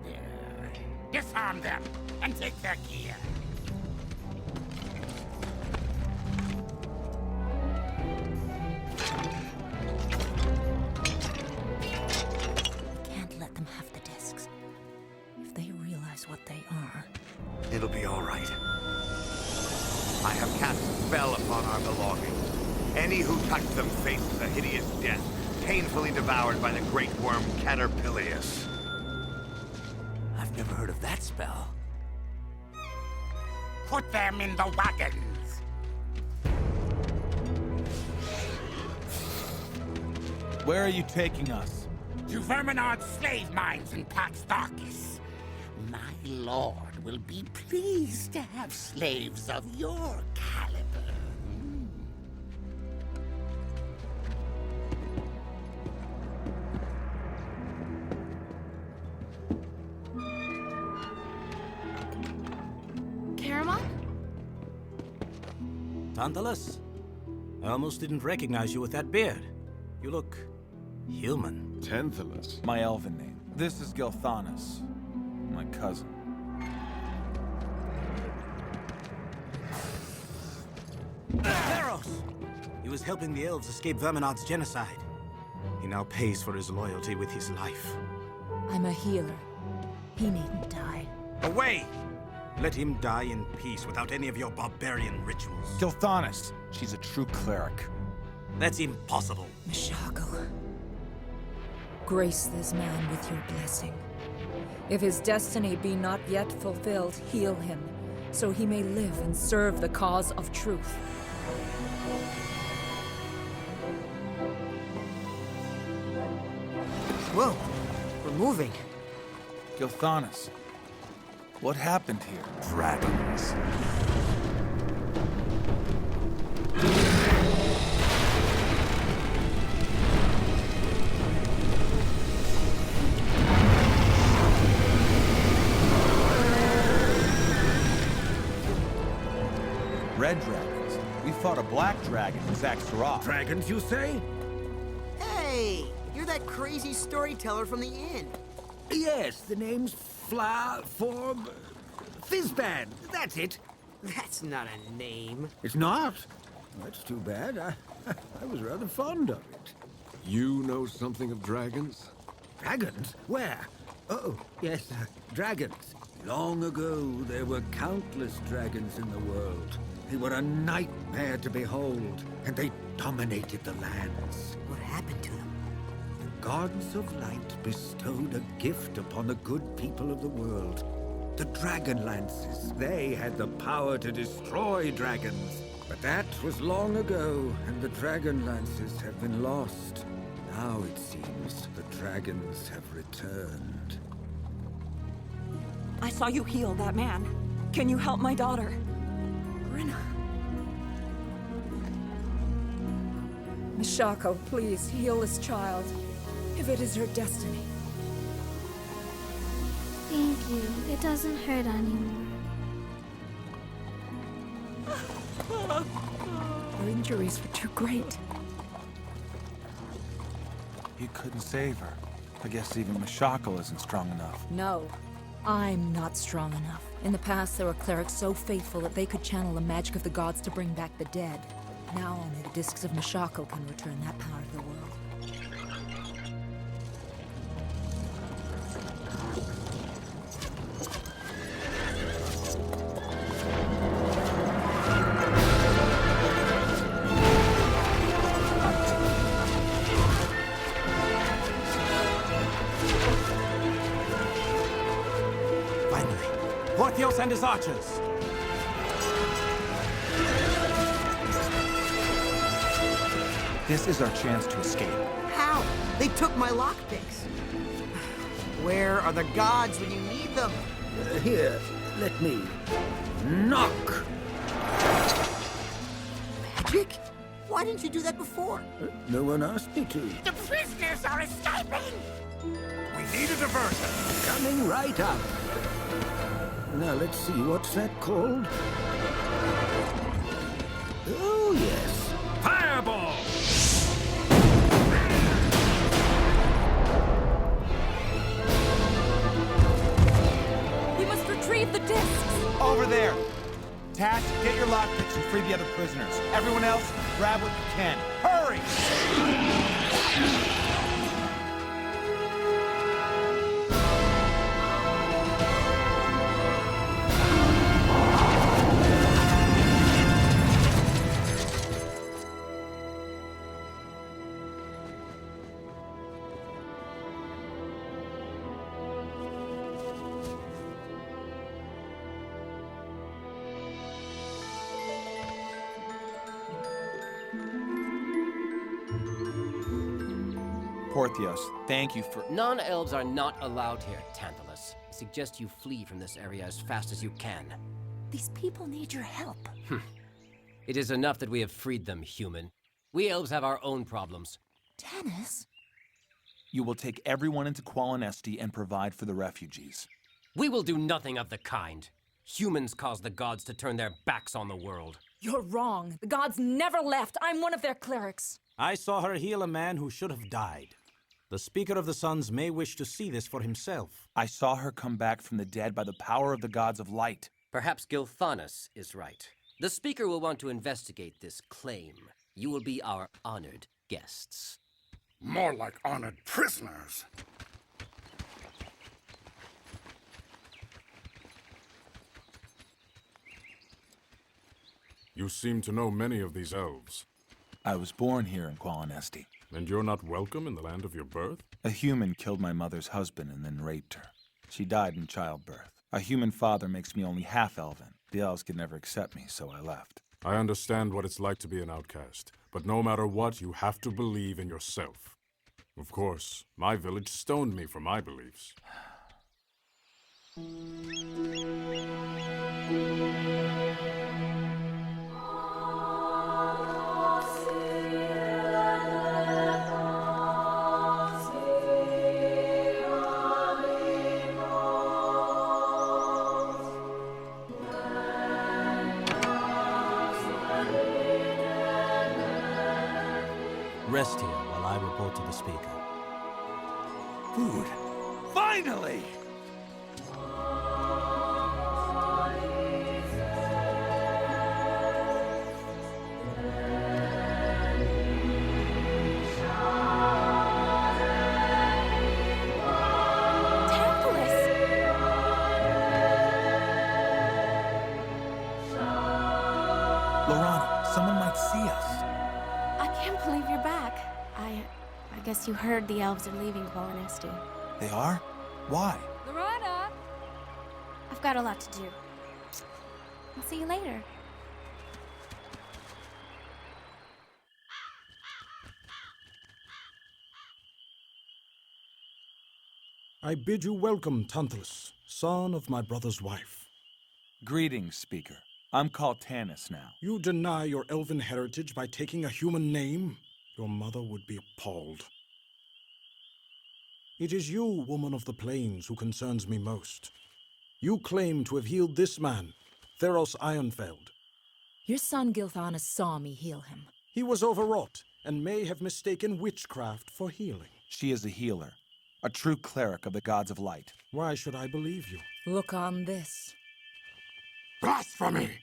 Speaker 5: Disarm them, and take their gear.
Speaker 13: Can't let them have the discs. If they realize what they are.
Speaker 10: It'll be all right. I have cast a spell upon our belongings. Any who touch them faces a hideous death, painfully devoured by the great worm Caterpillius.
Speaker 11: I've never heard of that spell.
Speaker 5: Put them in the wagons.
Speaker 6: Where are you taking us?
Speaker 5: To Verminard's slave mines in Pax Darkis. My lord will be pleased to have slaves of your caliber.
Speaker 1: Caramon?
Speaker 18: Tantalus? I almost didn't recognize you with that beard. You look human.
Speaker 9: Tantalus?
Speaker 6: My elven name. This is Gilthanas, my cousin.
Speaker 18: Theros! He was helping the elves escape Verminard's genocide. He now pays for his loyalty with his life.
Speaker 13: I'm a healer. He needn't die.
Speaker 18: Away! Let him die in peace without any of your barbarian rituals.
Speaker 6: Gilthanas! She's a true cleric.
Speaker 18: That's impossible.
Speaker 13: Mishako. Grace this man with your blessing. If his destiny be not yet fulfilled, heal him, so he may live and serve the cause of truth.
Speaker 8: Whoa, we're moving.
Speaker 6: Gilthanas, what happened here?
Speaker 10: Dragons.
Speaker 6: Red dragons. We fought a black dragon in Zaxxaroth.
Speaker 2: Dragons, you say?
Speaker 8: Hey, you're that crazy storyteller from the inn.
Speaker 2: Yes, the name's Fizzband. That's it.
Speaker 8: That's not a name.
Speaker 2: It's not? That's too bad. I was rather fond of it.
Speaker 9: You know something of dragons?
Speaker 2: Dragons? Where? Oh, yes, dragons. Long ago, there were countless dragons in the world. They were a nightmare to behold, and they dominated the lands.
Speaker 8: What happened to them?
Speaker 2: The gods of light bestowed a gift upon the good people of the world. The Dragonlances. They had the power to destroy dragons. But that was long ago, and the Dragonlances have been lost. Now it seems the dragons have returned.
Speaker 19: I saw you heal that man. Can you help my daughter?
Speaker 13: Brenna. Mishako, please heal this child, if it is her destiny.
Speaker 12: Thank you. It doesn't hurt anymore.
Speaker 13: Her injuries were too great.
Speaker 6: You couldn't save her. I guess even Mishako isn't strong enough.
Speaker 13: No, I'm not strong enough. In the past, there were clerics so faithful that they could channel the magic of the gods to bring back the dead. Now only the discs of Mishako can return that power to the world.
Speaker 18: Portheos and his archers!
Speaker 6: This is our chance to escape.
Speaker 8: How? They took my lockpicks. Where are the gods when you need them?
Speaker 2: Here, let me knock.
Speaker 8: Magic? Why didn't you do that before?
Speaker 2: No one asked me to.
Speaker 5: The prisoners are escaping!
Speaker 10: We need a diversion.
Speaker 2: Coming right up. Now, let's see, what's that called? Oh, yes. Fireball!
Speaker 19: We must retrieve the discs!
Speaker 6: Over there! Tash, get your lockpicks and free the other prisoners. Everyone else, grab what you can. Hurry! Porthios, thank you for...
Speaker 20: Non-elves are not allowed here, Tantalus. I suggest you flee from this area as fast as you can.
Speaker 4: These people need your help.
Speaker 20: It is enough that we have freed them, human. We elves have our own problems.
Speaker 4: Tannis?
Speaker 6: You will take everyone into Qualinesti and provide for the refugees.
Speaker 20: We will do nothing of the kind. Humans caused the gods to turn their backs on the world.
Speaker 19: You're wrong. The gods never left. I'm one of their clerics.
Speaker 18: I saw her heal a man who should have died. The Speaker of the Suns may wish to see this for himself.
Speaker 6: I saw her come back from the dead by the power of the gods of light.
Speaker 20: Perhaps Gilthanas is right. The Speaker will want to investigate this claim. You will be our honored guests.
Speaker 5: More like honored prisoners.
Speaker 14: You seem to know many of these elves.
Speaker 6: I was born here in Qualinesti.
Speaker 14: And you're not welcome in the land of your birth?
Speaker 6: A human killed my mother's husband and then raped her. She died in childbirth. A human father makes me only half-elven. The elves could never accept me, so I left.
Speaker 14: I understand what it's like to be an outcast, but no matter what, you have to believe in yourself. Of course, my village stoned me for my beliefs.
Speaker 18: Rest here while I report to the Speaker.
Speaker 6: Food! Finally!
Speaker 13: Someone might see us.
Speaker 1: I can't believe you're back. I guess you heard the elves are leaving Qualinesti.
Speaker 6: They are? Why?
Speaker 1: Lorana! I've got a lot to do. I'll see you later.
Speaker 21: I bid you welcome, Tantalus, son of my brother's wife.
Speaker 6: Greetings, Speaker. I'm called Tannis now.
Speaker 21: You deny your elven heritage by taking a human name? Your mother would be appalled. It is you, woman of the plains, who concerns me most. You claim to have healed this man, Theros Ironfeld.
Speaker 13: Your son Gilthanas saw me heal him.
Speaker 21: He was overwrought and may have mistaken witchcraft for healing.
Speaker 6: She is a healer, a true cleric of the gods of light.
Speaker 21: Why should I believe you?
Speaker 13: Look on this.
Speaker 5: Blasphemy!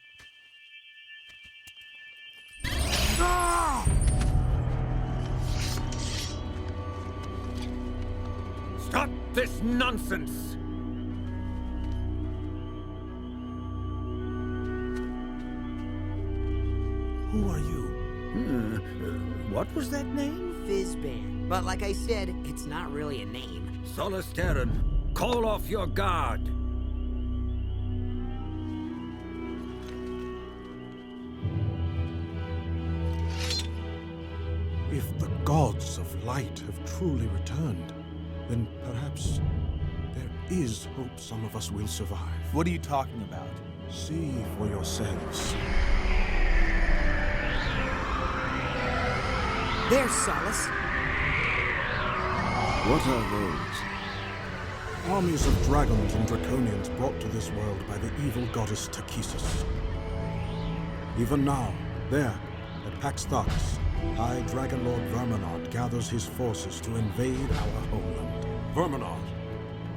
Speaker 2: Stop this nonsense!
Speaker 21: Who are you?
Speaker 2: What was that name?
Speaker 8: Fizzban. But like I said, it's not really a name.
Speaker 2: Solus Terran, call off your guard!
Speaker 21: If the gods of light have truly returned, then perhaps there is hope some of us will survive.
Speaker 6: What are you talking about?
Speaker 21: See for yourselves.
Speaker 8: There's Solus.
Speaker 9: What are those?
Speaker 21: Armies of dragons and draconians brought to this world by the evil goddess Takisis. Even now, there, at Pax Tharkus, High Dragon Lord Verminard gathers his forces to invade our homeland.
Speaker 14: Verminard?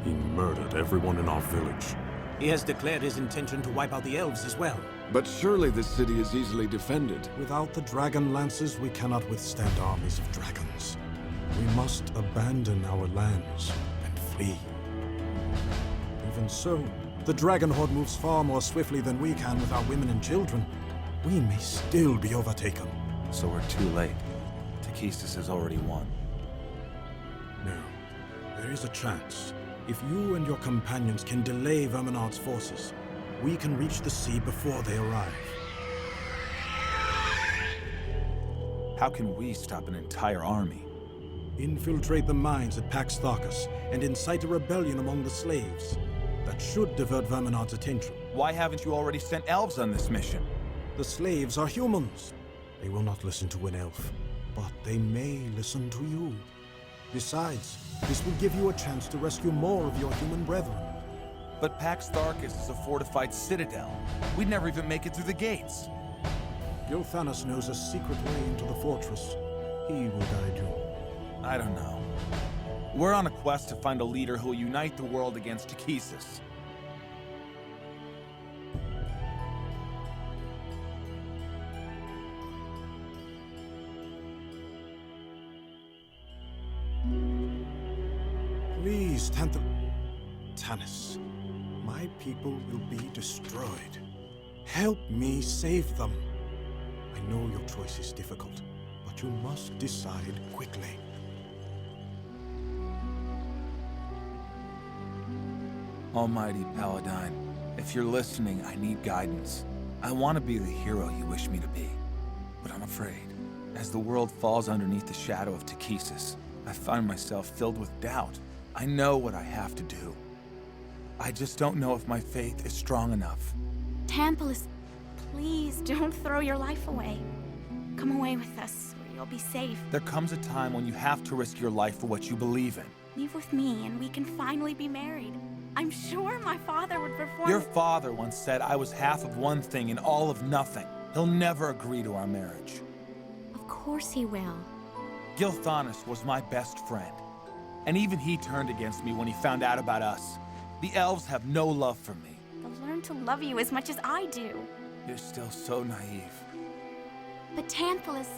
Speaker 14: He murdered everyone in our village.
Speaker 18: He has declared his intention to wipe out the elves as well.
Speaker 9: But surely this city is easily defended.
Speaker 21: Without the Dragonlances, we cannot withstand armies of dragons. We must abandon our lands and flee. Even so, the Dragon Horde moves far more swiftly than we can with our women and children. We may still be overtaken.
Speaker 6: So we're too late. Takistis has already won.
Speaker 21: No. There is a chance. If you and your companions can delay Verminard's forces, we can reach the sea before they arrive.
Speaker 6: How can we stop an entire army?
Speaker 21: Infiltrate the mines at Pax Tharkus and incite a rebellion among the slaves. That should divert Verminard's attention.
Speaker 6: Why haven't you already sent elves on this mission?
Speaker 21: The slaves are humans. They will not listen to an elf, but they may listen to you. Besides, this will give you a chance to rescue more of your human brethren.
Speaker 6: But Pax Tharkus is a fortified citadel. We'd never even make it through the gates.
Speaker 21: Gilthanas knows a secret way into the fortress. He will guide you.
Speaker 6: I don't know. We're on a quest to find a leader who will unite the world against Takhisis.
Speaker 21: Please, Tanis. My people will be destroyed. Help me save them. I know your choice is difficult, but you must decide quickly.
Speaker 6: Almighty Paladine, if you're listening, I need guidance. I want to be the hero you wish me to be, but I'm afraid. As the world falls underneath the shadow of Takhisis, I find myself filled with doubt. I know what I have to do. I just don't know if my faith is strong enough.
Speaker 1: Tantalus, please don't throw your life away. Come away with us, where you'll be safe.
Speaker 6: There comes a time when you have to risk your life for what you believe in.
Speaker 1: Leave with me, and we can finally be married. I'm sure my father would perform—
Speaker 6: Your father once said I was half of one thing and all of nothing. He'll never agree to our marriage.
Speaker 1: Of course he will.
Speaker 6: Gilthanas was my best friend. And even he turned against me when he found out about us. The elves have no love for me.
Speaker 1: They'll learn to love you as much as I do.
Speaker 6: You're still so naive.
Speaker 1: But Tantalus,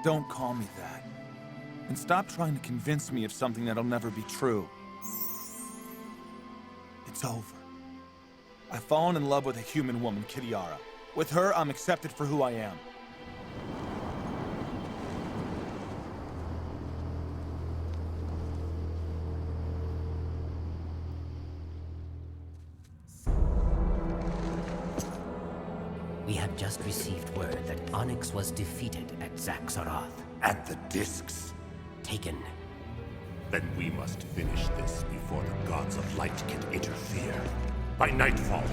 Speaker 6: Don't call me that. And stop trying to convince me of something that'll never be true. It's over. I've fallen in love with a human woman, Kitiara. With her, I'm accepted for who I am.
Speaker 20: We have just received word that Onyx was defeated at Zaxaroth.
Speaker 5: At the discs.
Speaker 20: Taken.
Speaker 3: Then we must finish this before the gods of light can interfere. By nightfall,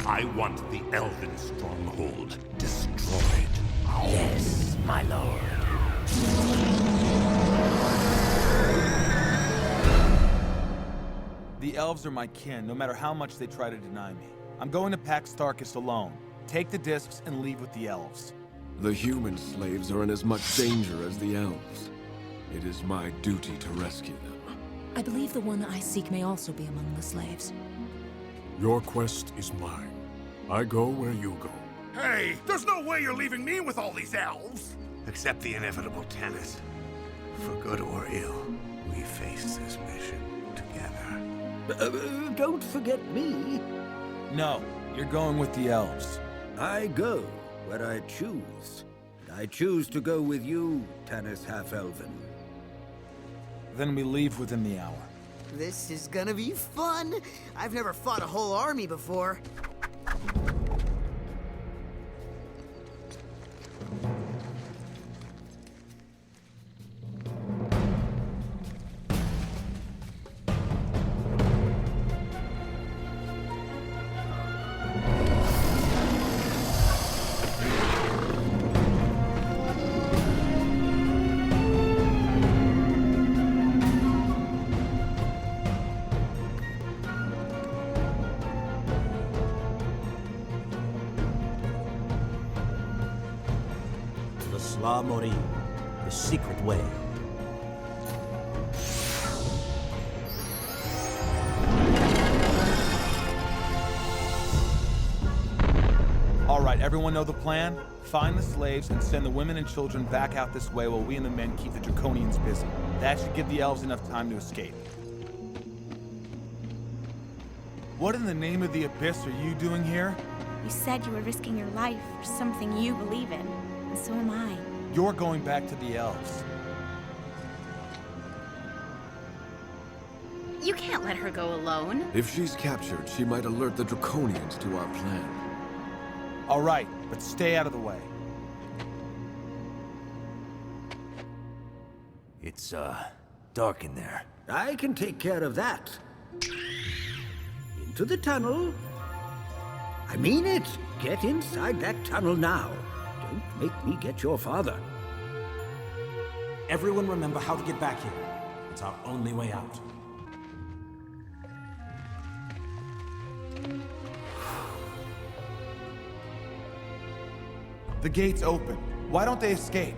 Speaker 3: I want the Elven stronghold destroyed.
Speaker 20: Yes, my lord.
Speaker 6: The elves are my kin, no matter how much they try to deny me. I'm going to Pax Tharkus alone. Take the discs and leave with the elves.
Speaker 9: The human slaves are in as much danger as the elves. It is my duty to rescue them.
Speaker 13: I believe the one I seek may also be among the slaves.
Speaker 14: Your quest is mine. I go where you go.
Speaker 5: Hey, there's no way you're leaving me with all these elves!
Speaker 10: Accept the inevitable, Tanis. For good or ill, we face this mission together.
Speaker 2: Don't forget me.
Speaker 6: No, you're going with the elves.
Speaker 2: I go where I choose. And I choose to go with you, Tanis Half-Elven.
Speaker 6: Then we leave within the hour.
Speaker 8: This is gonna be fun! I've never fought a whole army before.
Speaker 18: La Mori, the secret way.
Speaker 6: All right, everyone know the plan? Find the slaves and send the women and children back out this way while we and the men keep the Draconians busy. That should give the elves enough time to escape. What in the name of the Abyss are you doing here?
Speaker 1: You said you were risking your life for something you believe in, and so am I.
Speaker 6: You're going back to the elves.
Speaker 1: You can't let her go alone.
Speaker 9: If she's captured, she might alert the Draconians to our plan.
Speaker 6: All right, but stay out of the way.
Speaker 11: It's, dark in there.
Speaker 2: I can take care of that. Into the tunnel. I mean it. Get inside that tunnel now. Don't make me get your father.
Speaker 18: Everyone remember how to get back here. It's our only way out.
Speaker 17: The gate's open. Why don't they escape?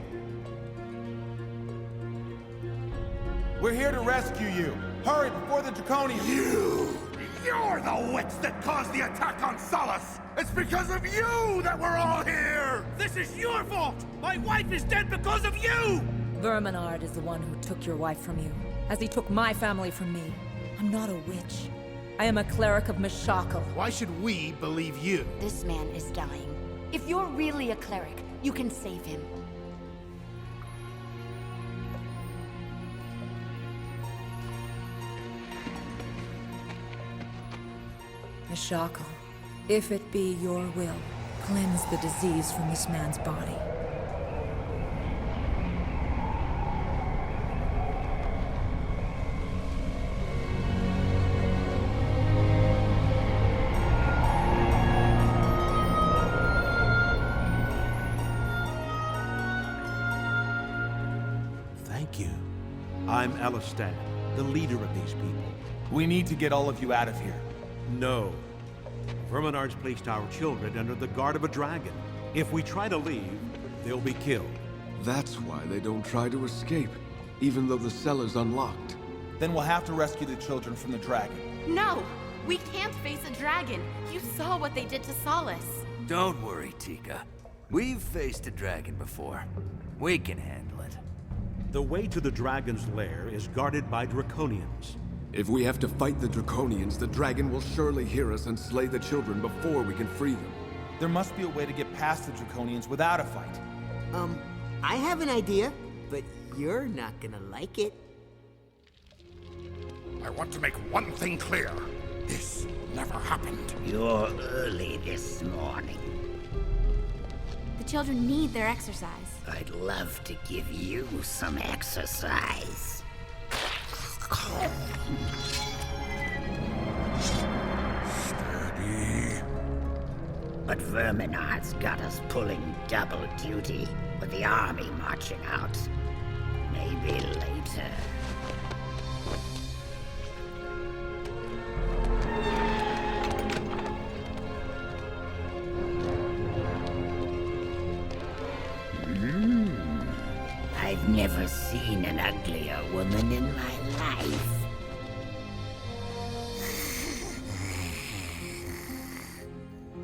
Speaker 17: We're here to rescue you. Hurry before the Draconians.
Speaker 5: You're the witch that caused the attack on Solace! It's because of you that we're all here!
Speaker 7: This is your fault! My wife is dead because of you!
Speaker 13: Verminard is the one who took your wife from you, as he took my family from me. I'm not a witch. I am a cleric of Meshakal.
Speaker 5: Why should we believe you?
Speaker 12: This man is dying. If you're really a cleric, you can save him.
Speaker 13: Meshakal, if it be your will, cleanse the disease from this man's body.
Speaker 18: Thank you. I'm Alistan, the leader of these people.
Speaker 17: We need to get all of you out of here.
Speaker 18: No. Verminard's placed our children under the guard of a dragon. If we try to leave, they'll be killed.
Speaker 9: That's why they don't try to escape, even though the cell is unlocked.
Speaker 17: Then we'll have to rescue the children from the dragon.
Speaker 1: No! We can't face a dragon! You saw what they did to Solace.
Speaker 11: Don't worry, Tika. We've faced a dragon before. We can handle it.
Speaker 18: The way to the dragon's lair is guarded by Draconians.
Speaker 9: If we have to fight the Draconians, the dragon will surely hear us and slay the children before we can free them.
Speaker 17: There must be a way to get past the Draconians without a fight.
Speaker 8: I have an idea, but you're not gonna like it.
Speaker 5: I want to make one thing clear. This never happened.
Speaker 4: You're early this morning.
Speaker 12: The children need their exercise.
Speaker 4: I'd love to give you some exercise.
Speaker 5: Steady.
Speaker 4: But Verminard's got us pulling double duty with the army marching out. Maybe later. I've never seen an uglier woman in my life.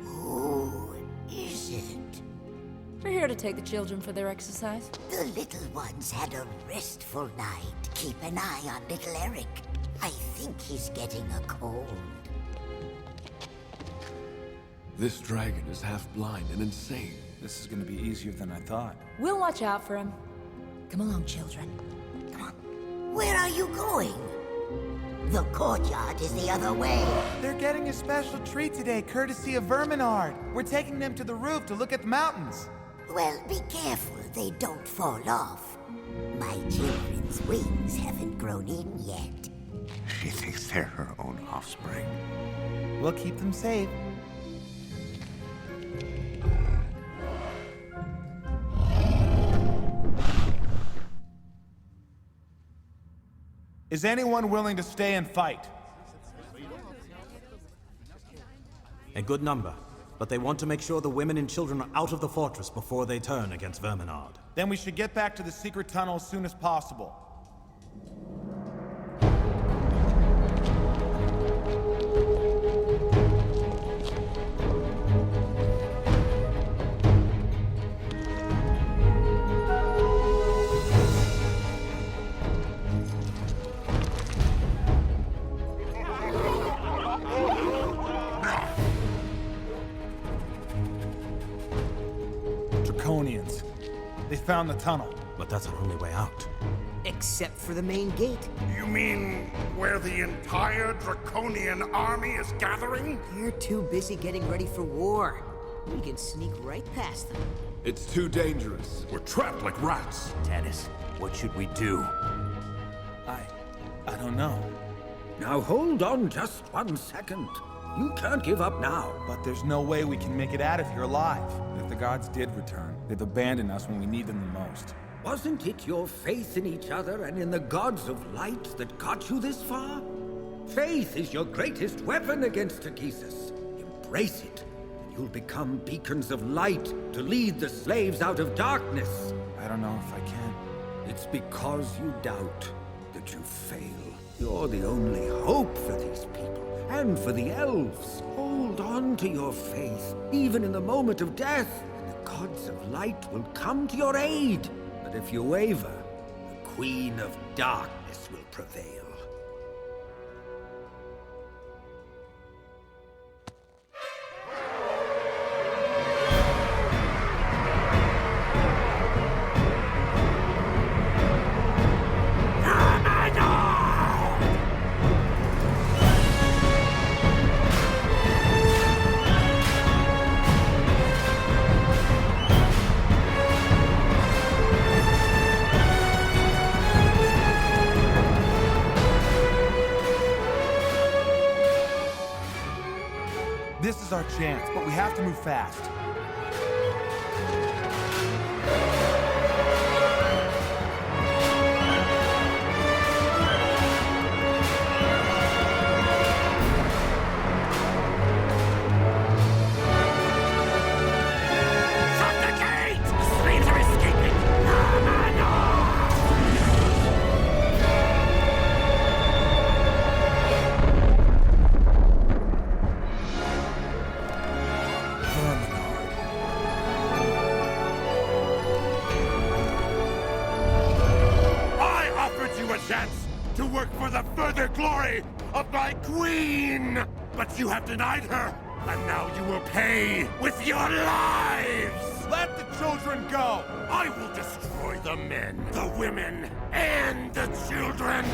Speaker 4: Who is it?
Speaker 19: We're here to take the children for their exercise.
Speaker 4: The little ones had a restful night. Keep an eye on little Eric. I think he's getting a cold.
Speaker 9: This dragon is half blind and insane.
Speaker 17: This is gonna be easier than I thought.
Speaker 19: We'll watch out for him.
Speaker 13: Come along, children.
Speaker 4: Come on. Where are you going? The courtyard is the other way.
Speaker 17: They're getting a special treat today, courtesy of Verminard. We're taking them to the roof to look at the mountains.
Speaker 4: Well, be careful they don't fall off. My children's wings haven't grown in yet.
Speaker 10: She thinks they're her own offspring.
Speaker 17: We'll keep them safe. Is anyone willing to stay and fight?
Speaker 18: A good number, but they want to make sure the women and children are out of the fortress before they turn against Verminard.
Speaker 17: Then we should get back to the secret tunnel as soon as possible. Draconians. They found the tunnel.
Speaker 18: But that's our only way out.
Speaker 8: Except for the main gate.
Speaker 5: You mean where the entire Draconian army is gathering?
Speaker 8: They're too busy getting ready for war. We can sneak right past them.
Speaker 9: It's too dangerous.
Speaker 3: We're trapped like rats.
Speaker 11: Tannis, what should we do?
Speaker 6: I don't know.
Speaker 2: Now hold on just 1 second. You can't give up now.
Speaker 6: But there's no way we can make it out of here alive. If the gods did return, they've abandoned us when we need them the most.
Speaker 2: Wasn't it your faith in each other and in the gods of light that got you this far? Faith is your greatest weapon against Takesis. Embrace it, and you'll become beacons of light to lead the slaves out of darkness.
Speaker 6: I don't know if I can.
Speaker 2: It's because you doubt that you fail. You're the only hope for these people, and for the elves. Hold on to your faith, even in the moment of death, and the gods of light will come to your aid. But if you waver, the Queen of Darkness will prevail.
Speaker 6: This is our chance, but we have to move fast.
Speaker 3: To work for the further glory of my queen! But you have denied her, and now you will pay with your lives!
Speaker 17: Let the children go!
Speaker 3: I will destroy the men, the women, and the children!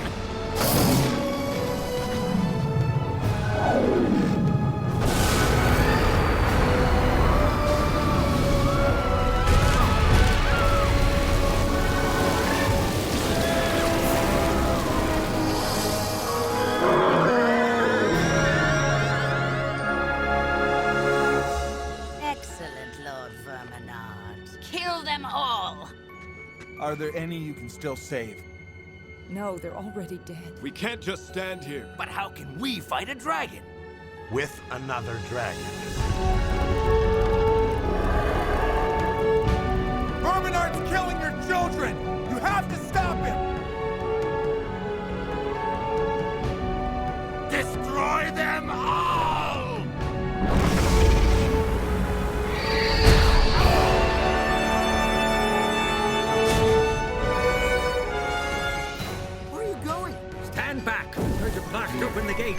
Speaker 6: Are there any you can still save?
Speaker 13: No, they're already dead.
Speaker 9: We can't just stand here.
Speaker 11: But how can we fight a dragon?
Speaker 10: With another dragon.
Speaker 17: Verminard's killing your children! You have to stop him!
Speaker 3: Destroy them all!
Speaker 2: Stand back! I'm going to blast open the gate.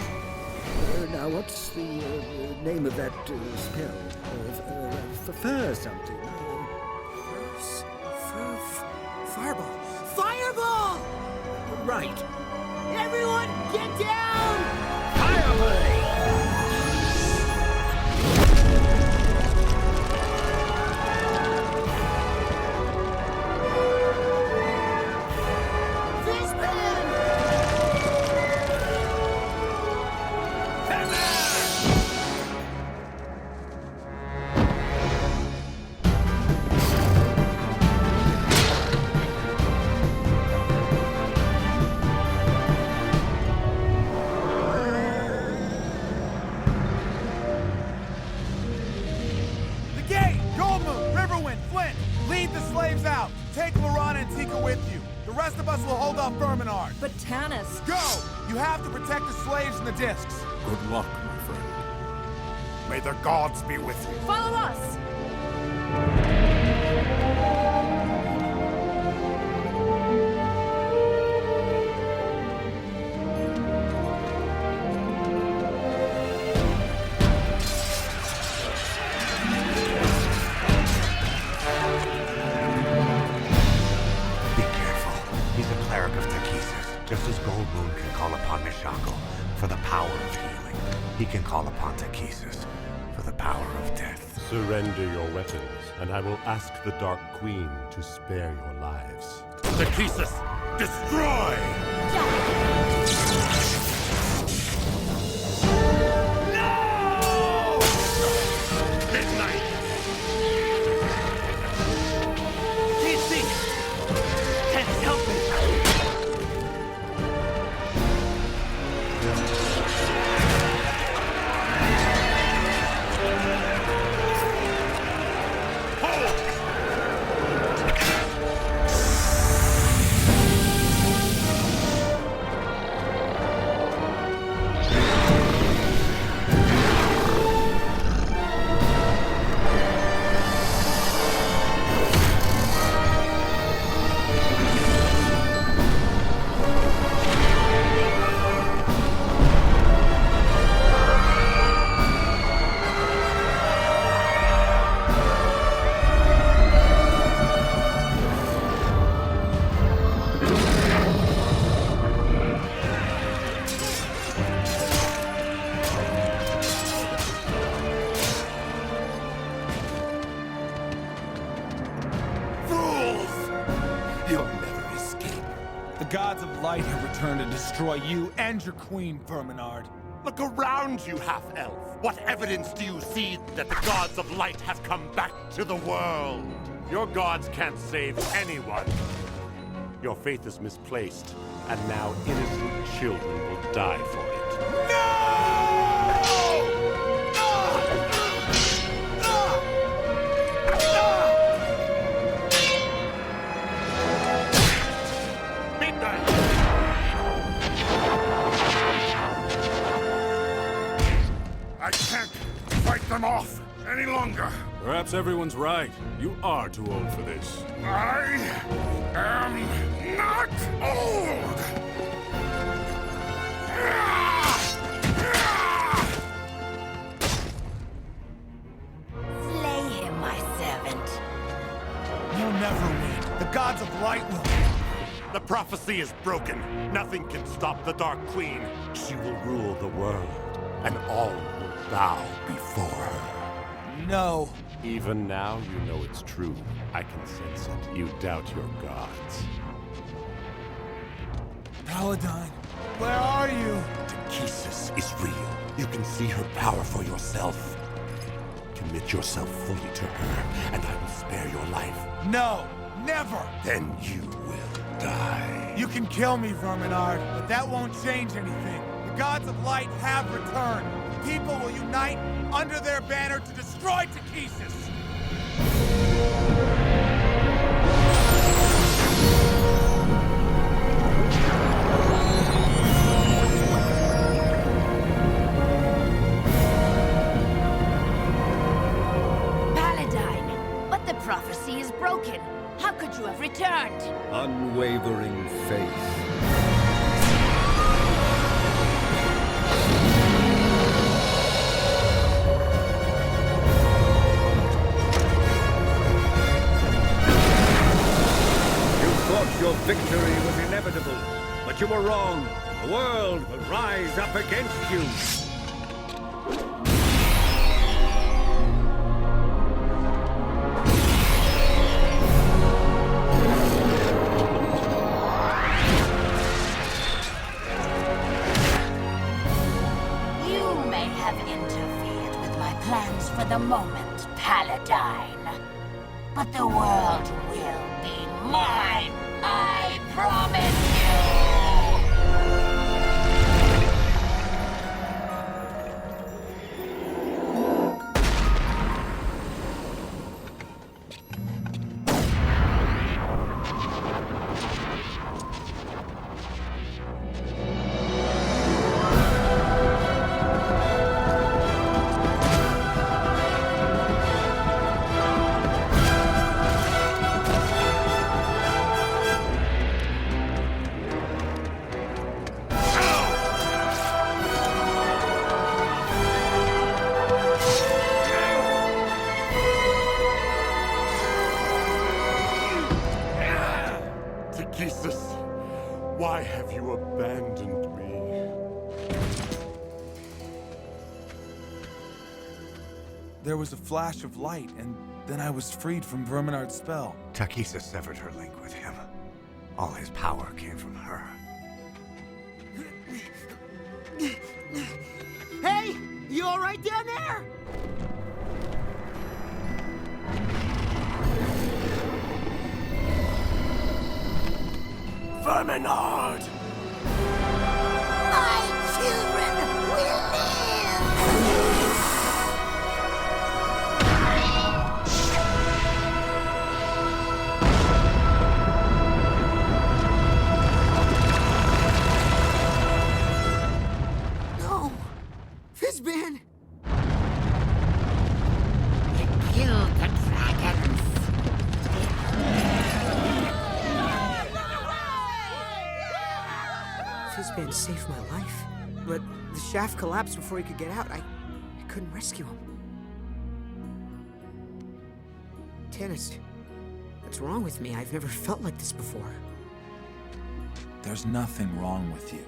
Speaker 2: Now, what's the name of that spell? Fur something.
Speaker 8: Fireball! Fireball!
Speaker 2: Right.
Speaker 8: Everyone, get down!
Speaker 2: Fireball!
Speaker 17: Take Lorana and Tika with you. The rest of us will hold off Verminard.
Speaker 13: But Tannis...
Speaker 17: Go! You have to protect the slaves and the discs.
Speaker 14: Good luck, my friend.
Speaker 5: May the gods be with you.
Speaker 13: Follow us!
Speaker 10: Just as Gold Moon can call upon Mishako for the power of healing, he can call upon Takesis for the power of death.
Speaker 3: Surrender your weapons, and I will ask the Dark Queen to spare your lives. Takesis, destroy!
Speaker 7: No!
Speaker 3: Midnight!
Speaker 7: Can't see! Tennis, help me!
Speaker 17: The gods of light have returned to destroy you and your queen, Verminard.
Speaker 3: Look around you, half-elf. What evidence do you see that the gods of light have come back to the world? Your gods can't save anyone. Your faith is misplaced, and now innocent children will die for it.
Speaker 5: I can't fight them off any longer.
Speaker 14: Perhaps everyone's right. You are too old for this.
Speaker 5: I am not old!
Speaker 4: Slay him, my servant.
Speaker 17: You'll never win. The gods of light will.
Speaker 3: The prophecy is broken. Nothing can stop the Dark Queen. She will rule the world, and all will bow before her.
Speaker 17: No.
Speaker 3: Even now, you know it's true. I can sense it. You doubt your gods.
Speaker 17: Paladine, where are you?
Speaker 3: Takesis is real. You can see her power for yourself. Commit yourself fully to her, and I will spare your life.
Speaker 17: No, never!
Speaker 3: Then you will die.
Speaker 17: You can kill me, Verminard, but that won't change anything. The gods of light have returned. The people will unite under their banner to destroy Takesis.
Speaker 4: Paladine, but the prophecy is broken. How could you have returned?
Speaker 2: Unwavering faith. Your victory was inevitable, but you were wrong. The world will rise up against you.
Speaker 4: You may have interfered with my plans for the moment, Paladine. But the world will be mine. I promise
Speaker 3: Takesis, why have you abandoned me?
Speaker 6: there was a flash of light, and then I was freed from Verminard's spell.
Speaker 10: Takisa severed her link with him. All his power came from her.
Speaker 8: Hey! You alright down there?
Speaker 10: Verminard!
Speaker 4: My children will live!
Speaker 8: No! Fizban!
Speaker 4: You killed the dragons.
Speaker 8: Fizban saved my life, but the shaft collapsed before he could get out. I couldn't rescue him. Tannis, what's wrong with me? I've never felt like this before.
Speaker 6: There's nothing wrong with you.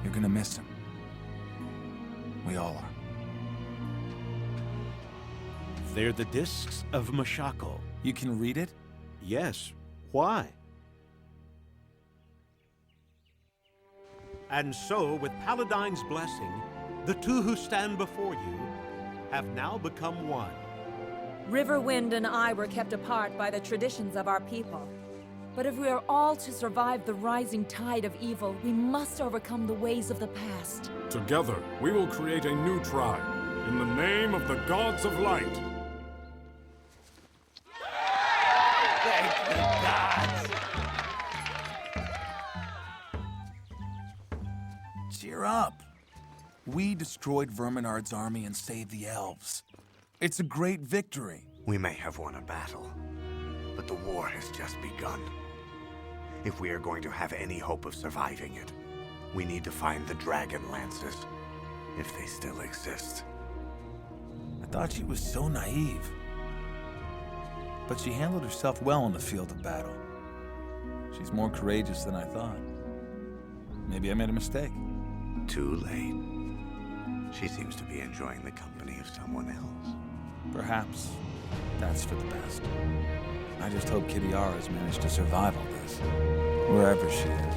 Speaker 6: You're gonna miss him. We all are.
Speaker 15: They're the discs of Mashako.
Speaker 6: You can read it?
Speaker 15: Yes. Why? And so, with Paladine's blessing, the two who stand before you have now become one.
Speaker 13: Riverwind and I were kept apart by the traditions of our people. But if we are all to survive the rising tide of evil, we must overcome the ways of the past.
Speaker 14: Together, we will create a new tribe, in the name of the Gods of Light.
Speaker 11: Thank the gods!
Speaker 6: Cheer up. We destroyed Verminard's army and saved the elves. It's a great victory.
Speaker 10: We may have won a battle, but the war has just begun. If we are going to have any hope of surviving it, we need to find the Dragonlances, if they still exist.
Speaker 6: I thought she was so naive. But she handled herself well on the field of battle. She's more courageous than I thought. Maybe I made a mistake.
Speaker 10: Too late. She seems to be enjoying the company of someone else.
Speaker 6: Perhaps that's for the best. I just hope Kitiara's managed to survive all this, wherever she is.